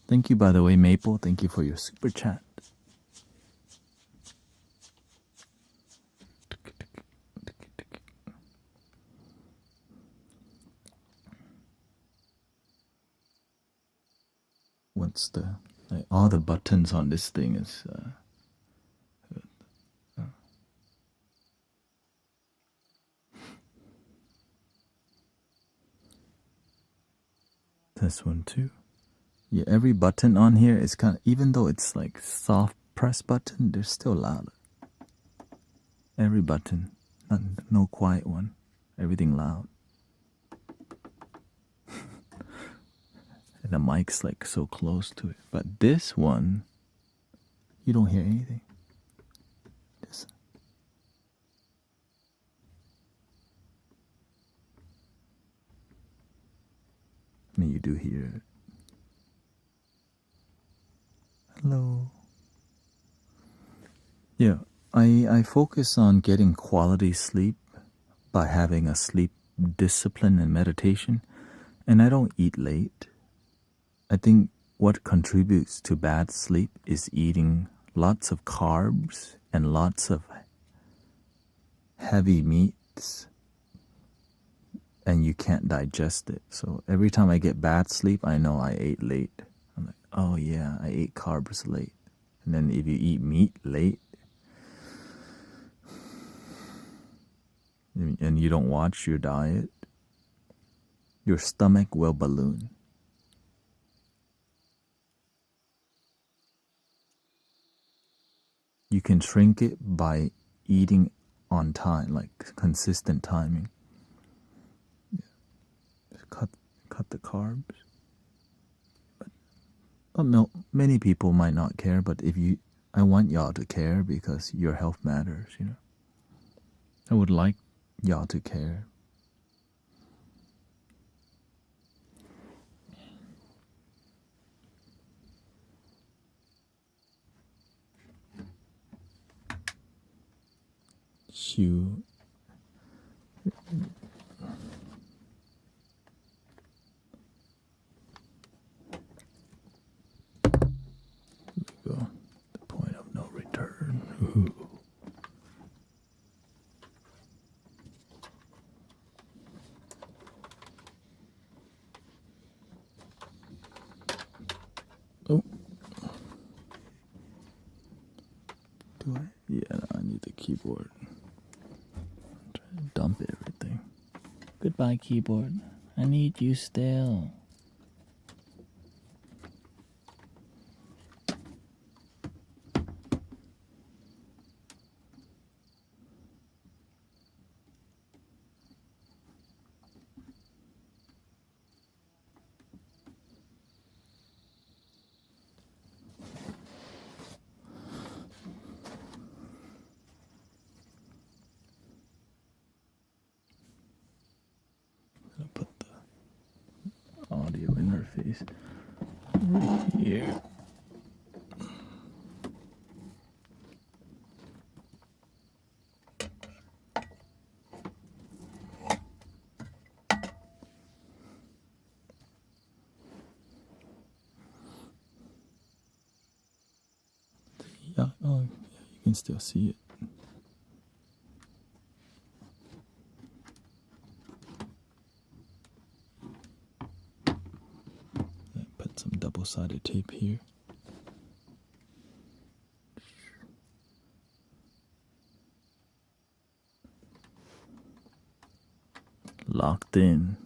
Thank you, by the way, Maple. Thank you for your super chat. What's the all the buttons on this thing is this one too. Yeah, every button on here is kind of, even though it's like soft press button, they're still loud. Every button, no quiet one. Everything loud. And the mic's like so close to it. But this one, you don't hear anything. This. I mean, you do hear it. Hello. Yeah, I focus on getting quality sleep by having a sleep discipline and meditation, and I don't eat late. I think what contributes to bad sleep is eating lots of carbs and lots of heavy meats, and you can't digest it. So every time I get bad sleep, I know I ate late. I'm like, oh yeah, I ate carbs late. And then if you eat meat late, and you don't watch your diet, your stomach will balloon. You can shrink it by eating on time, like consistent timing. Just cut the carbs. But many people might not care, but I want y'all to care because your health matters, you know. I would like y'all to care. You go. The point of no return. Ooh. Oh. Do I? Yeah, no, I need the keyboard. I'm trying to dump everything. Goodbye, keyboard. I need you still. I'm gonna put the audio interface right here. Yeah, oh, yeah, you can still see it. Put some double-sided tape here. Locked in.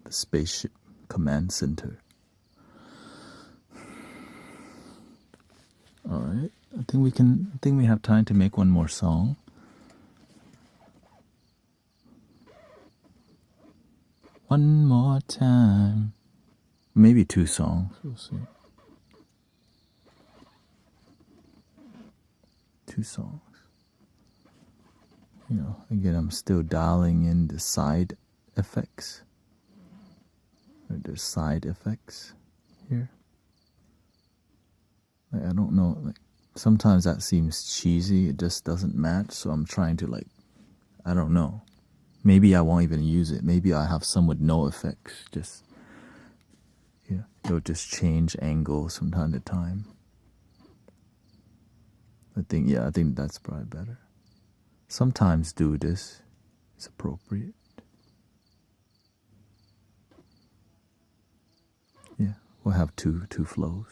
The spaceship command center. All right. I think we have time to make one more song. One more time. Maybe 2 songs. We'll see. 2 songs. You know, again, I'm still dialing in the side effects. There's side effects here. Like, I don't know, like sometimes that seems cheesy, it just doesn't match, so I'm trying to I don't know. Maybe I won't even use it. Maybe I have some with no effects. Just it'll just change angles from time to time. I think that's probably better. Sometimes do this. It's appropriate. Yeah, we'll have two flows.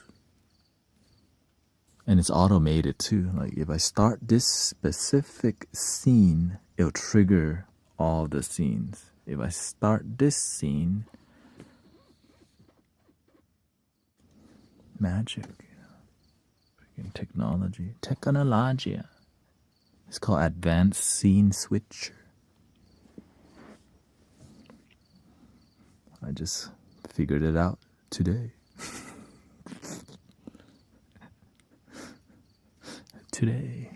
And it's automated too. Like if I start this specific scene, it'll trigger all the scenes. If I start this scene, magic, freaking technology. Technology. It's called Advanced Scene Switcher. I just figured it out today. Today.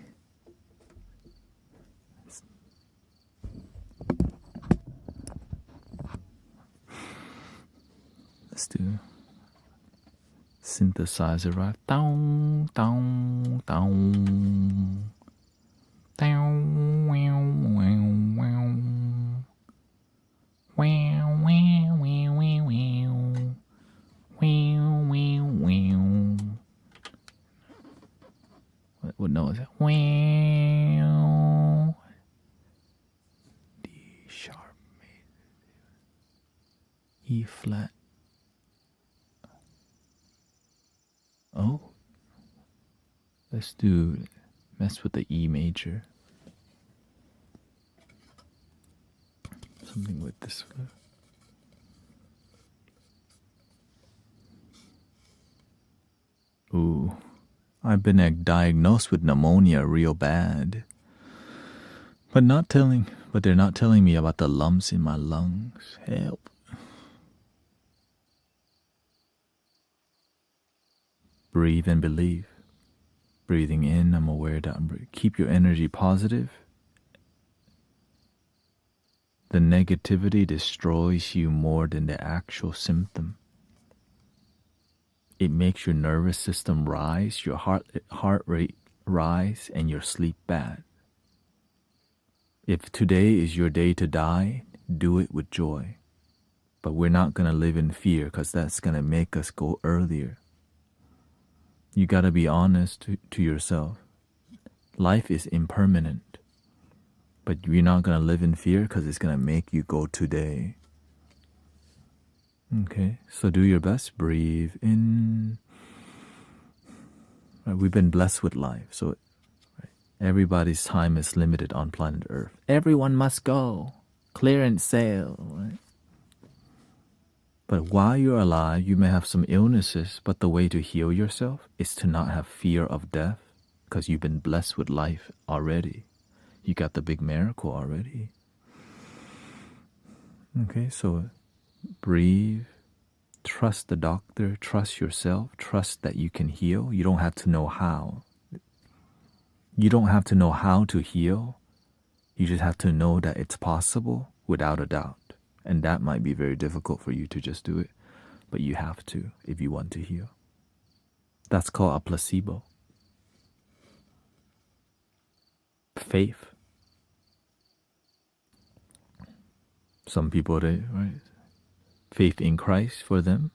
Let's do synthesizer right. Down, down, down. Down, wow, wow, wow. Wow, wow, wow, wow, wow. Wow, wow, wow. What note is that? Wow. D sharp. E flat. Oh. Let's mess with the E major. something with this. Ooh, I've been diagnosed with pneumonia real bad. But they're not telling me about the lumps in my lungs. Help. Breathe and believe. Breathing in, I'm aware that I'm breathing. Keep your energy positive. The negativity destroys you more than the actual symptom. It makes your nervous system rise, your heart rate rise, and your sleep bad. If today is your day to die, do it with joy. But we're not going to live in fear because that's going to make us go earlier. You got to be honest to yourself. Life is impermanent. But you're not going to live in fear because it's going to make you go today. Okay, so do your best. Breathe in. Right, we've been blessed with life, so everybody's time is limited on planet Earth. Everyone must go. Clearance sale, right? But while you're alive, you may have some illnesses, but the way to heal yourself is to not have fear of death because you've been blessed with life already. You got the big miracle already. Okay, so breathe. Trust the doctor. Trust yourself. Trust that you can heal. You don't have to know how. You don't have to know how to heal. You just have to know that it's possible without a doubt. And that might be very difficult for you to just do it, but you have to if you want to heal. That's called a placebo. Faith. Some people, right? Faith in Christ for them.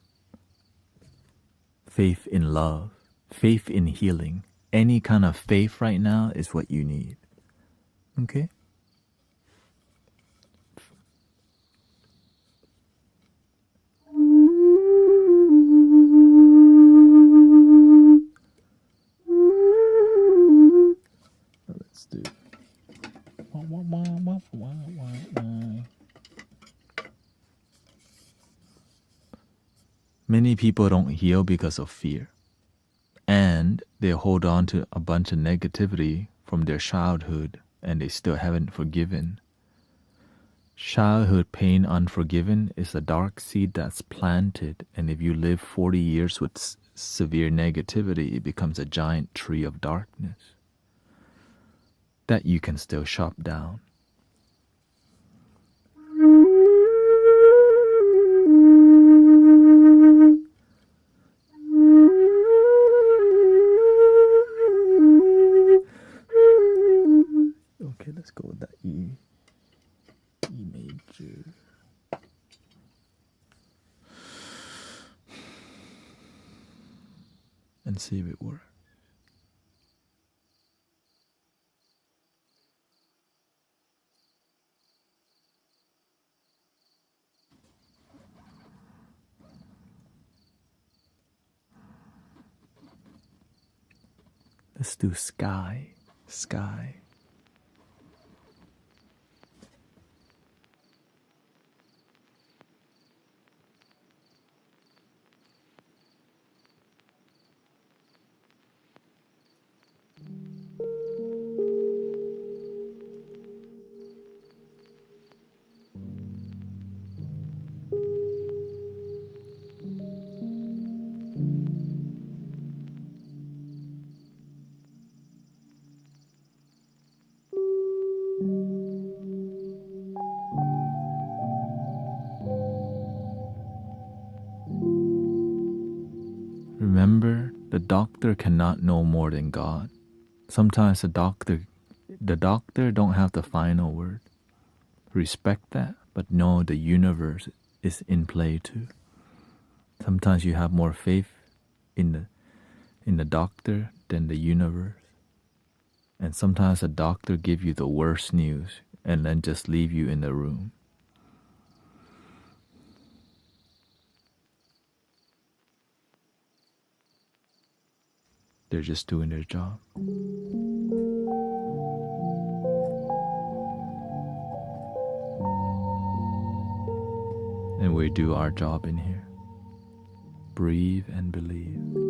Faith in love. Faith in healing. Any kind of faith right now is what you need. Okay? Let's do. Many people don't heal because of fear. And they hold on to a bunch of negativity from their childhood and they still haven't forgiven. Childhood pain unforgiven is a dark seed that's planted, and if you live 40 years with severe negativity, it becomes a giant tree of darkness that you can still chop down. Okay, let's go with that E major. And see if it works. Let's do sky. Sky. Remember, the doctor cannot know more than God. Sometimes the doctor don't have the final word. Respect that, but know the universe is in play too. Sometimes you have more faith in the doctor than the universe. And sometimes a doctor give you the worst news and then just leave you in the room. They're just doing their job. we do our job in here. Breathe and believe.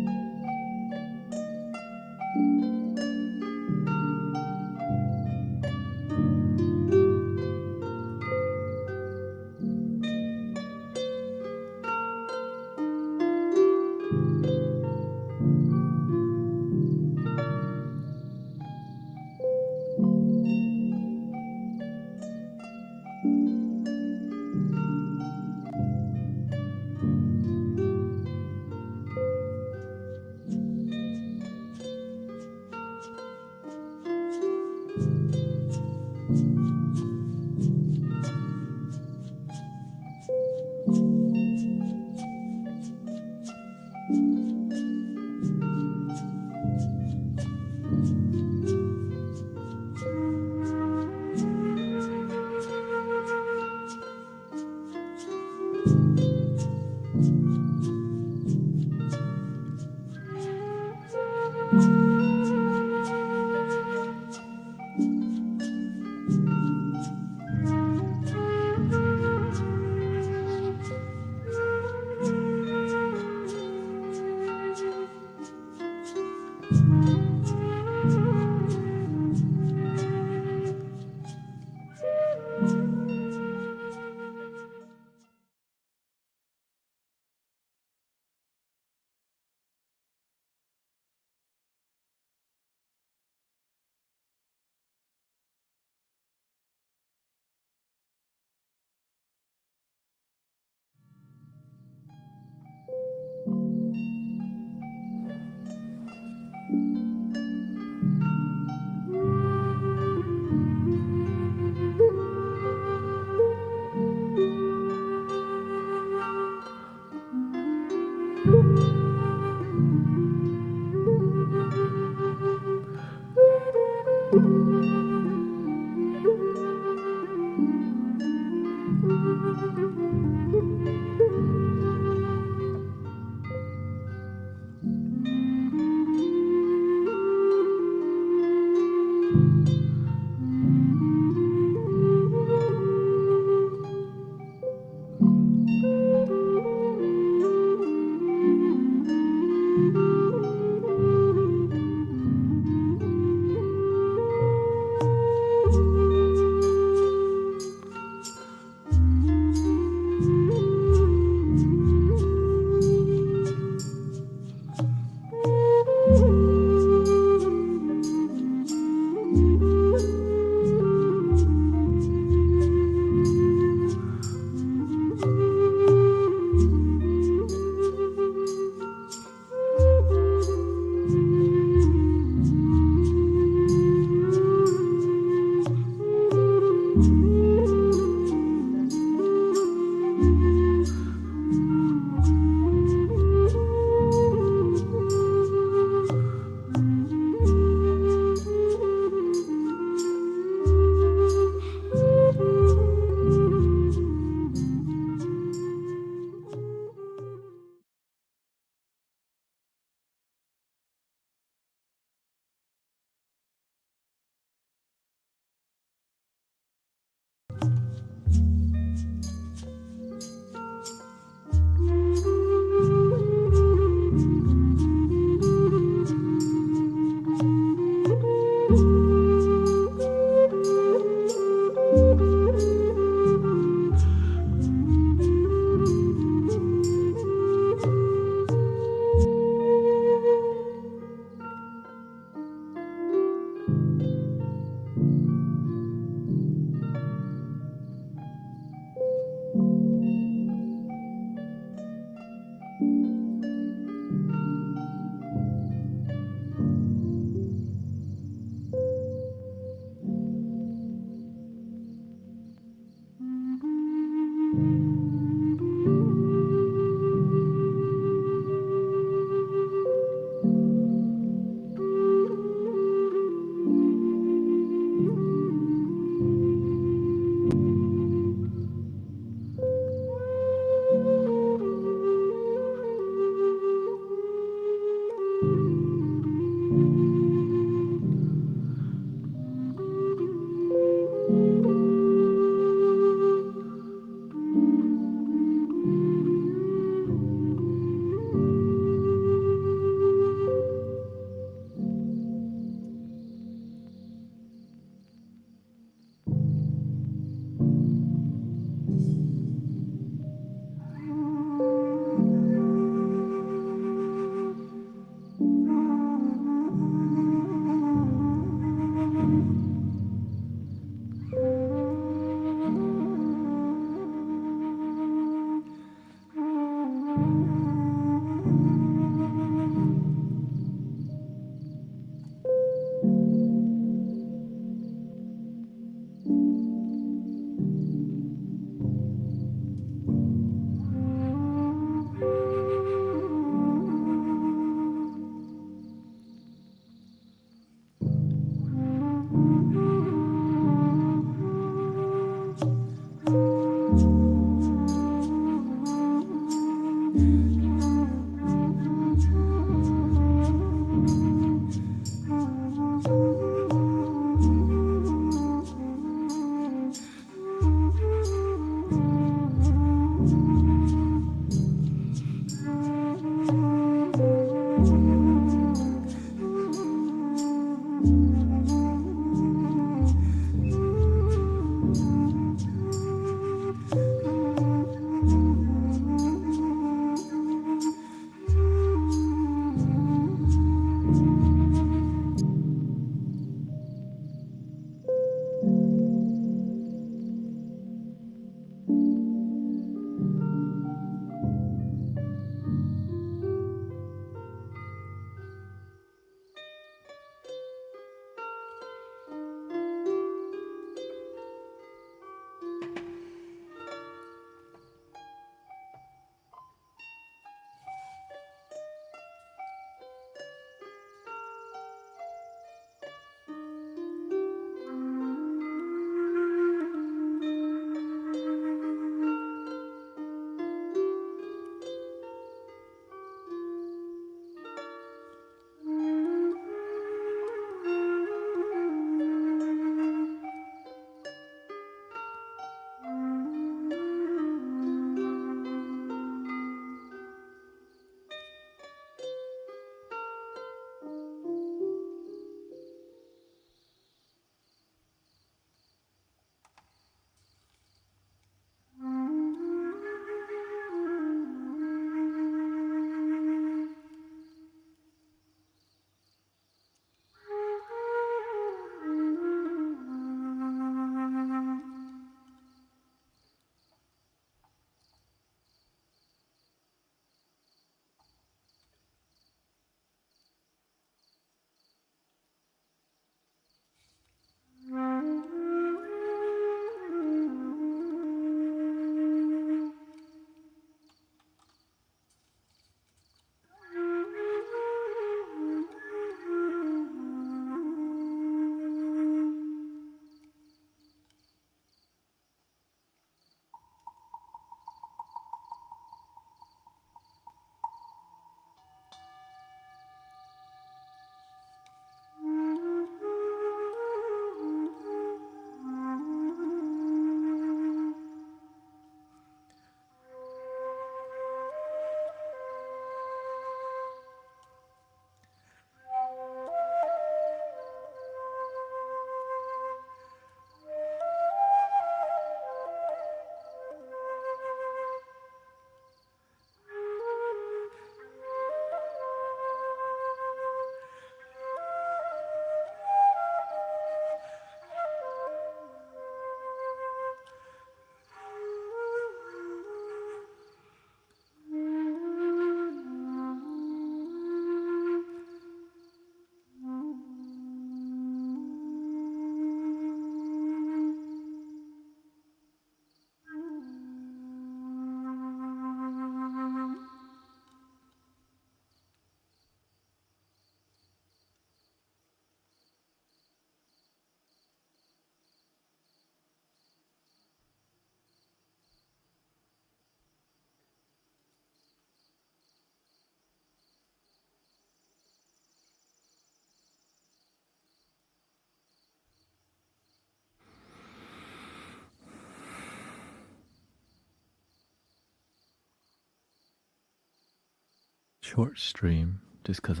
short stream just because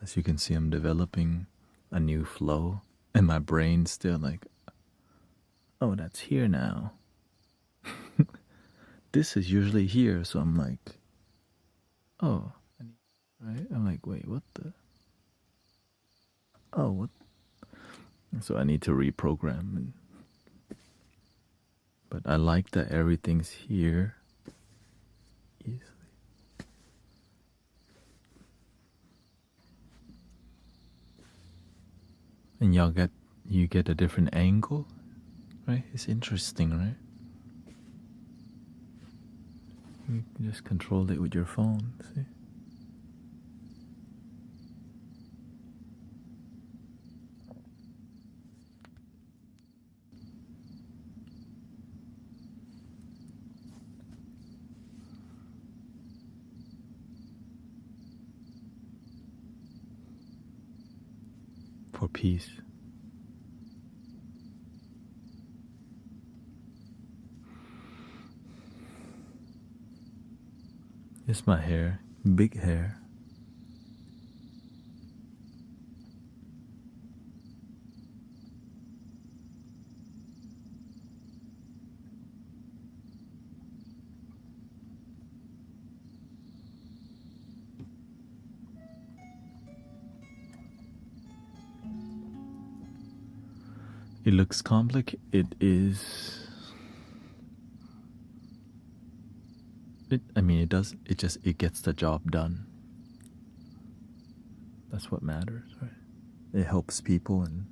as you can see, I'm developing a new flow, and my brain's still like, oh, that's here now. This is usually here, so I'm like, oh, right? I'm like, wait, what the? Oh, what? So I need to reprogram. But I like that everything's here easily. And you get a different angle, right? It's interesting, right? You can just control it with your phone, see? For peace. It's my hair, big hair. It looks complicated. It is. I mean, it does. It gets the job done. That's what matters, right? It helps people, and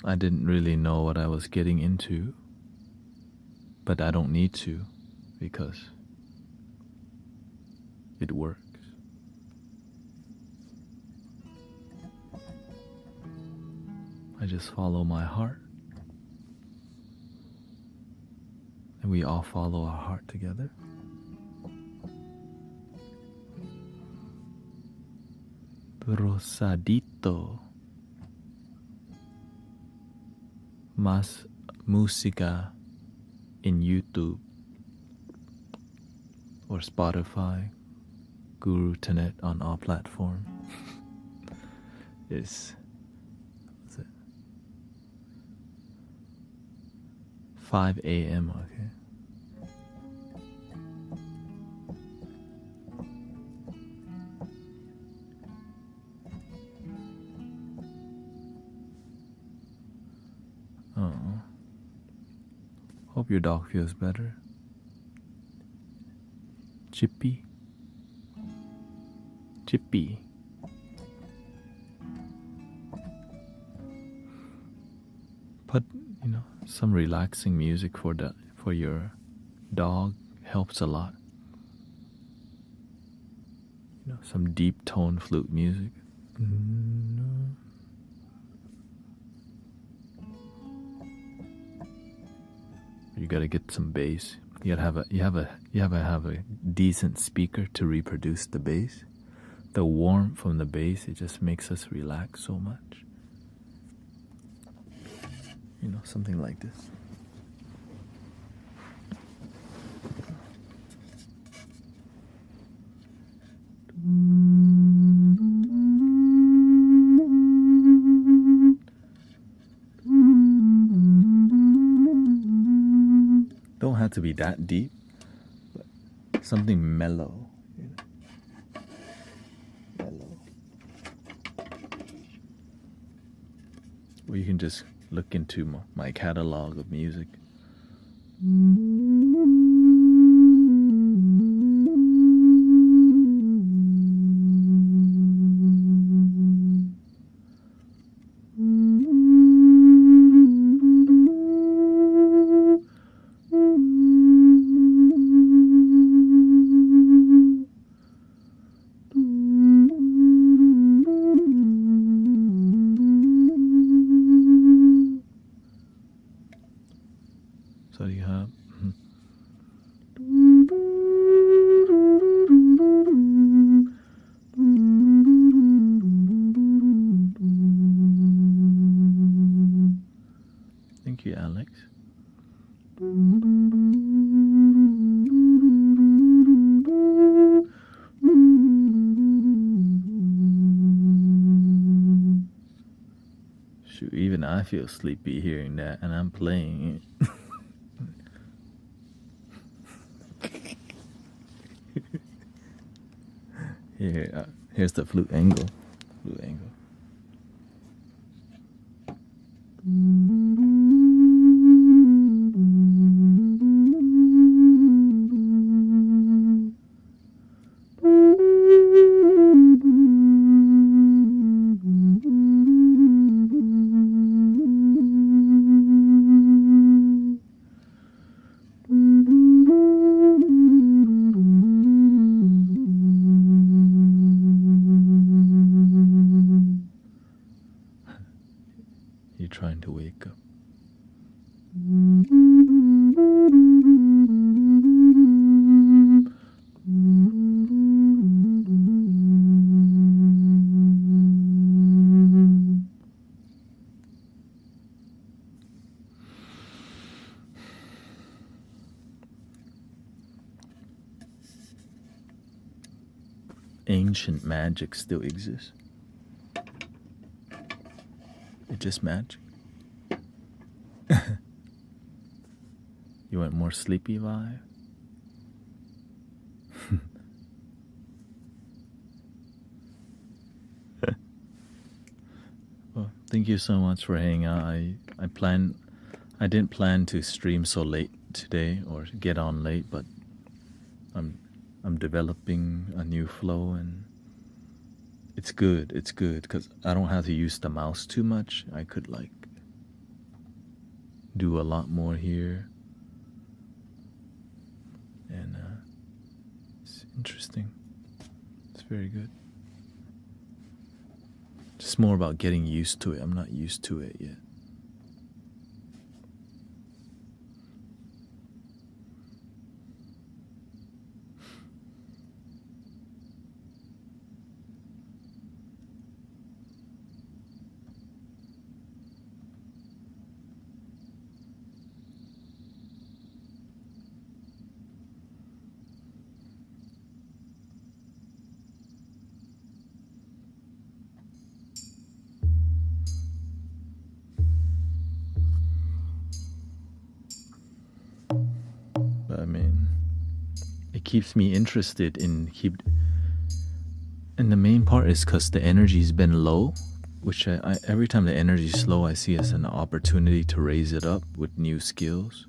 I didn't really know what I was getting into, but I don't need to because it works. I just follow my heart. And we all follow our heart together. Rosadito. Más música in YouTube or Spotify, Guru Tenet on all platforms. What's it? 5 a.m. Okay. Oh. Hope your dog feels better. Chippy. Put, some relaxing music for your dog helps a lot. Some deep tone flute music. You gotta get some bass. You gotta have a decent speaker to reproduce the bass. The warmth from the bass, it just makes us relax so much. Something like this. Don't have to be that deep, but something mellow. Mellow. Or you can just look into my catalog of music. So you have Thank you, Alex. Even I feel sleepy hearing that, and I'm playing it. Here's the flute angle. Flute angle. You're trying to wake up. Ancient magic still exists. It's just magic. You want more sleepy vibe? Well, thank you so much for hanging out. I didn't plan to stream so late today or get on late, but I'm developing a new flow, and it's good. It's good because I don't have to use the mouse too much. I could like do a lot more here, and it's interesting. It's very good. Just more about getting used to it. I'm not used to it yet. I mean, it keeps me interested and the main part is because the energy's been low, which I every time the energy's low, I see as an opportunity to raise it up with new skills.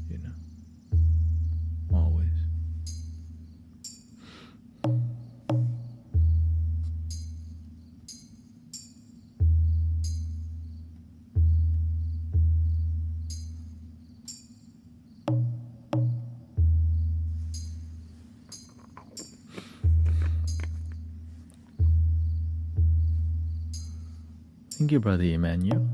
You know, always. Thank you, Brother Emmanuel.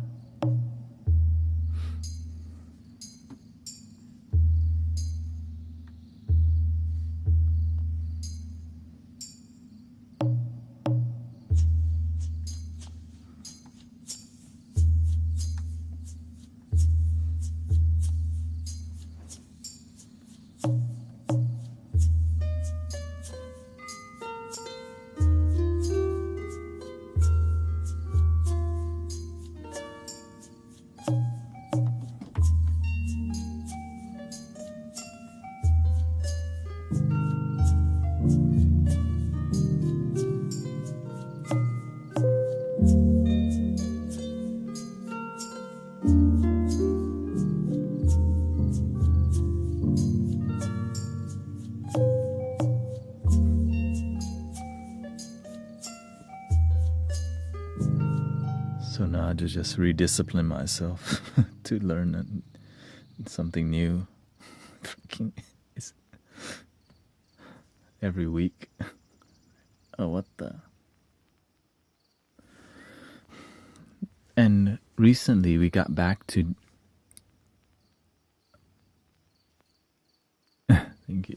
So now I just rediscipline myself to learn something new. Freaking every week. Oh, what the? And recently we got back to. Thank you.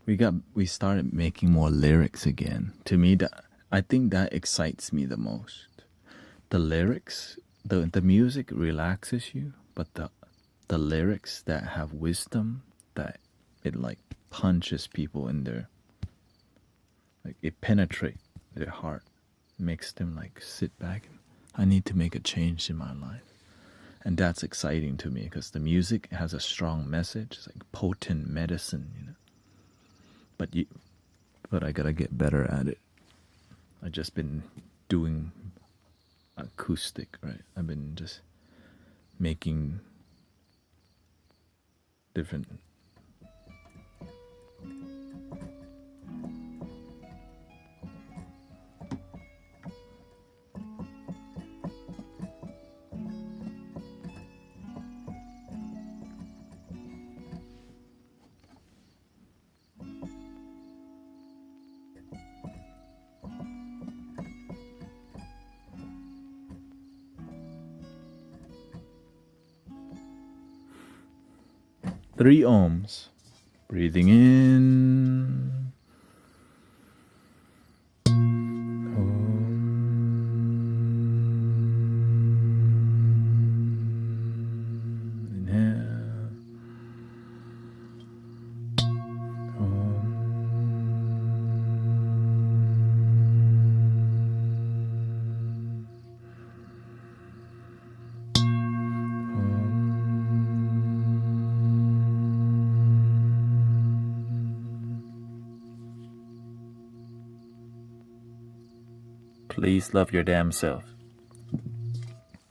Yeah, we started making more lyrics again. To me, I think that excites me the most. The lyrics, the music relaxes you, but the lyrics that have wisdom, that it like punches people in their, like it penetrates their heart, makes them like sit back and I need to make a change in my life. And that's exciting to me because the music has a strong message. It's like potent medicine, you know. But I gotta get better at it. I just been doing acoustic, right? I've been just making different. Three ohms. Breathing in. Inhale. Please love your damn self.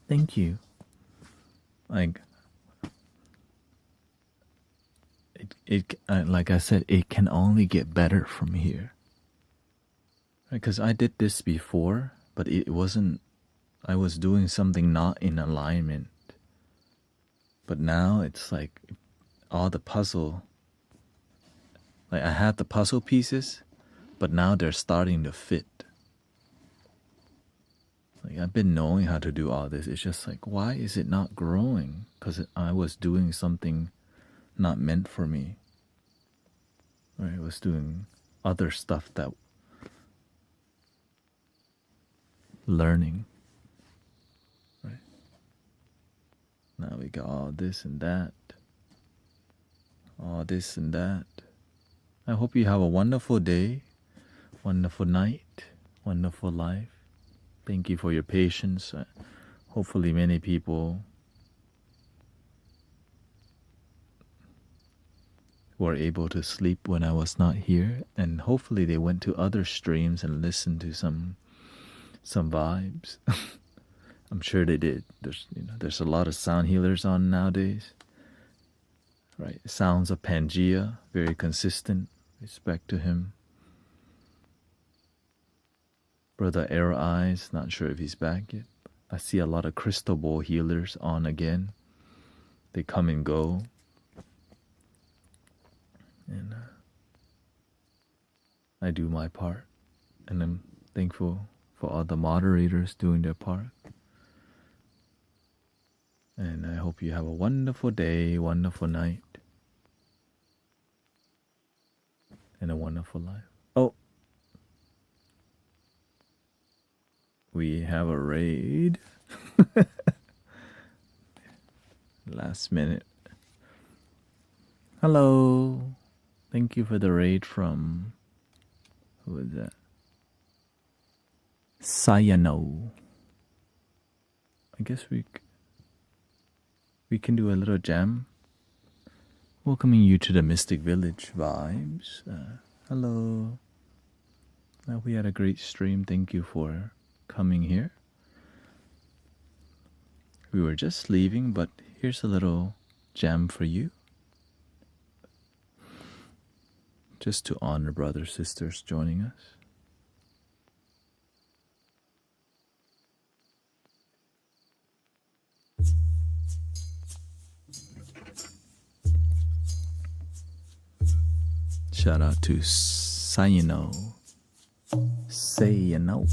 Thank you. Like like I said, it can only get better from here. Because I did this before, but it wasn't. I was doing something not in alignment. But now it's like all the puzzle. Like I had the puzzle pieces, but now they're starting to fit. Like I've been knowing how to do all this. It's just like, why is it not growing? Because I was doing something not meant for me. Or I was doing other stuff that learning. Right? Now we got all this and that. All this and that. I hope you have a wonderful day, wonderful night, wonderful life. Thank you for your patience. Hopefully many people were able to sleep when I was not here, and hopefully they went to other streams and listened to some vibes. I'm sure they did. There's a lot of sound healers on nowadays. Right? Sounds of Pangea, very consistent. Respect to him. Brother Arrow Eyes, not sure if he's back yet. I see a lot of crystal ball healers on again. They come and go. And I do my part. And I'm thankful for all the moderators doing their part. And I hope you have a wonderful day, wonderful night, and a wonderful life. Oh, we have a raid. Last minute. Hello. Thank you for the raid from, who is that? Sayano. I guess we can do a little jam. Welcoming you to the Mystic Village vibes. Hello. We had a great stream. Thank you for coming here. We were just leaving, but here's a little jam for you. Just to honor brothers, sisters joining us. Shout out to Sayano. Sayano.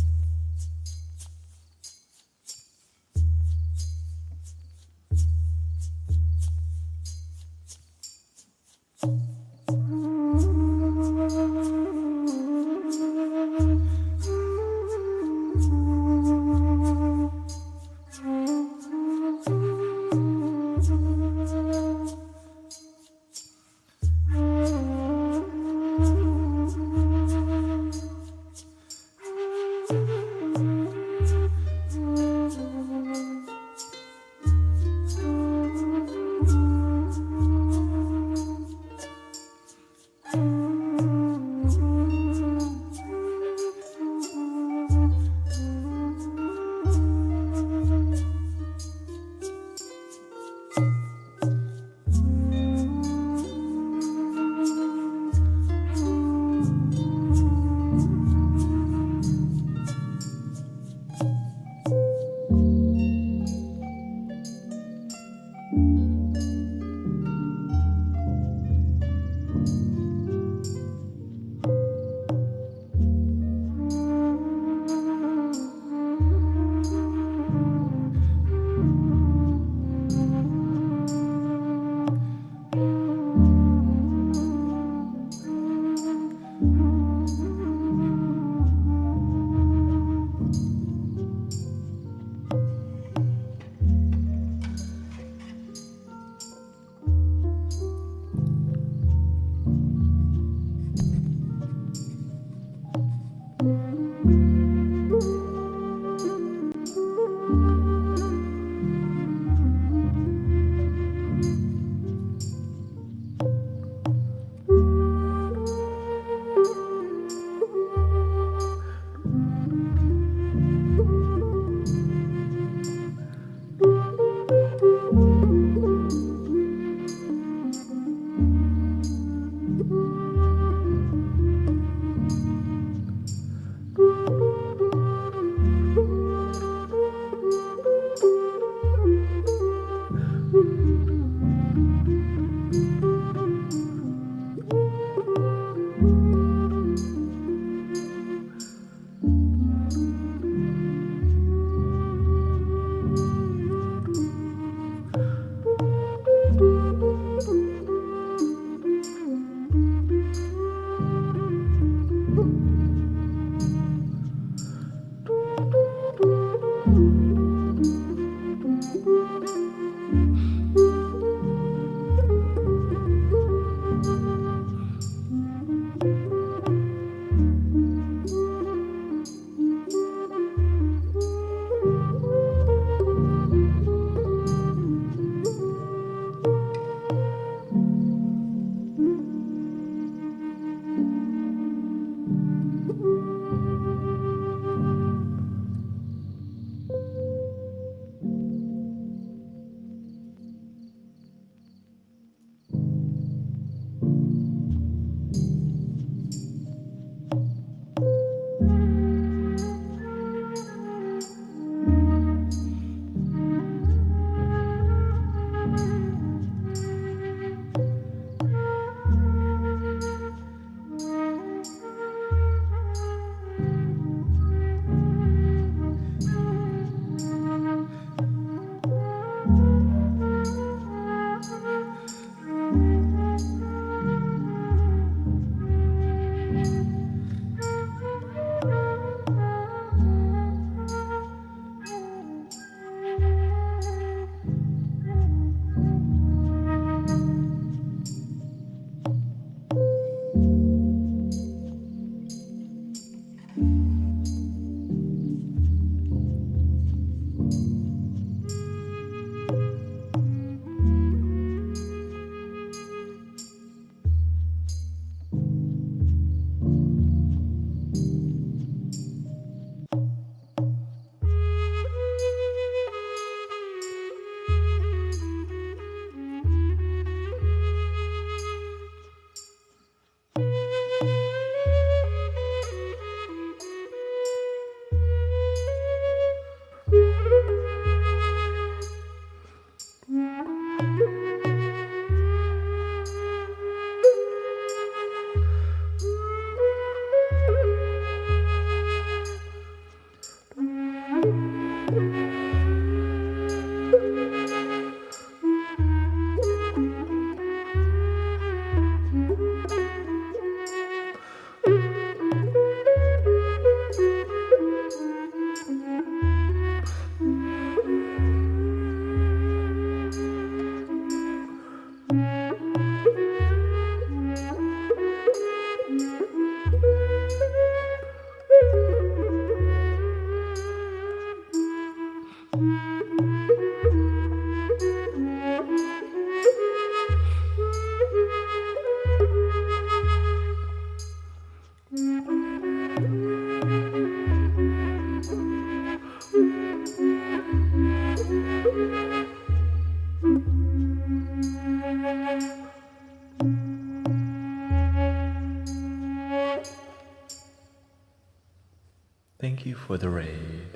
thank you for the raid.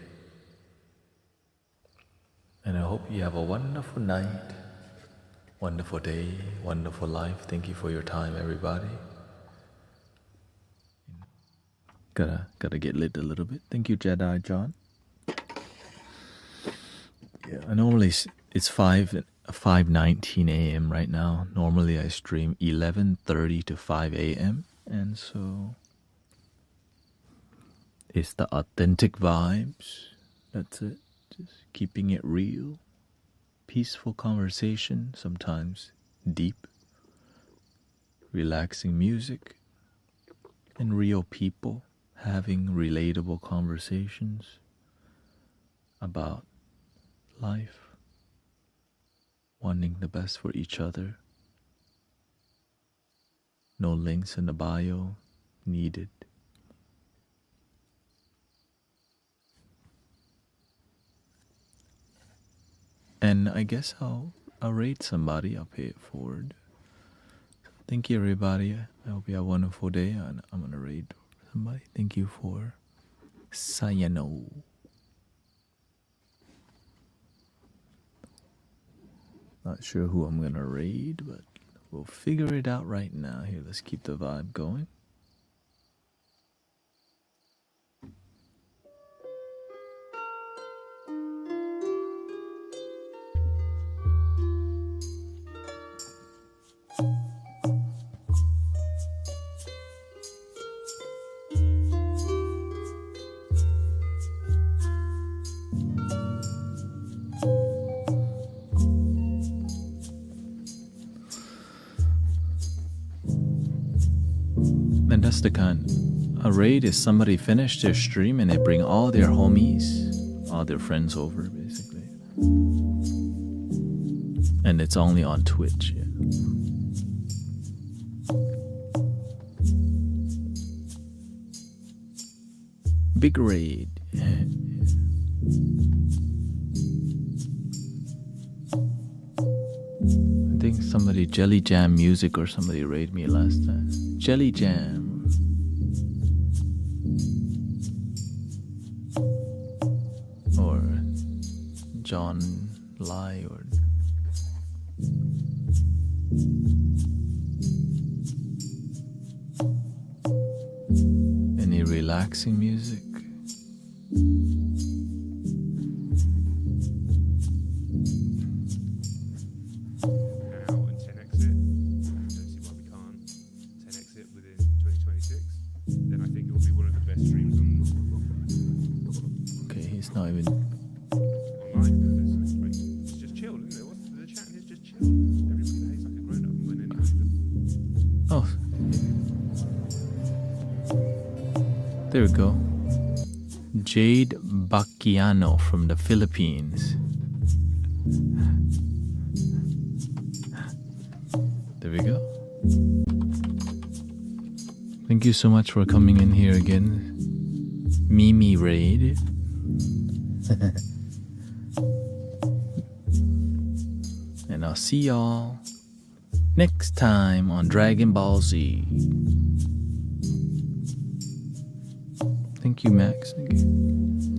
And I hope you have a wonderful night, wonderful day, wonderful life. Thank you for your time, everybody. Gotta get lit a little bit. Thank you, Jedi John. Yeah, I normally it's 5:19 a.m. right now. Normally I stream 11:30 to 5 a.m. and so it's the authentic vibes. That's it. Just keeping it real. Peaceful conversation, sometimes deep. Relaxing music and real people having relatable conversations about life, wanting the best for each other. No links in the bio needed. And I guess I'll rate somebody. I'll pay it forward. Thank you, everybody. I hope you have a wonderful day. And I'm gonna rate somebody. Thank you for Sayano. Not sure who I'm gonna raid, but we'll figure it out right now. Here, let's keep the vibe going. And that's the kind. A raid is somebody finished their stream and they bring all their homies, all their friends over, basically. And it's only on Twitch. Yeah. Big raid. I think somebody Jelly Jam Music or somebody raided me last time. Jelly Jam. Or John Lai or any relaxing music. There we go. Jade Bacchiano from the Philippines. There we go. Thank you so much for coming in here again. Mimi Raid. And I'll see y'all next time on Dragon Ball Z. Thank you, Max. Thank you.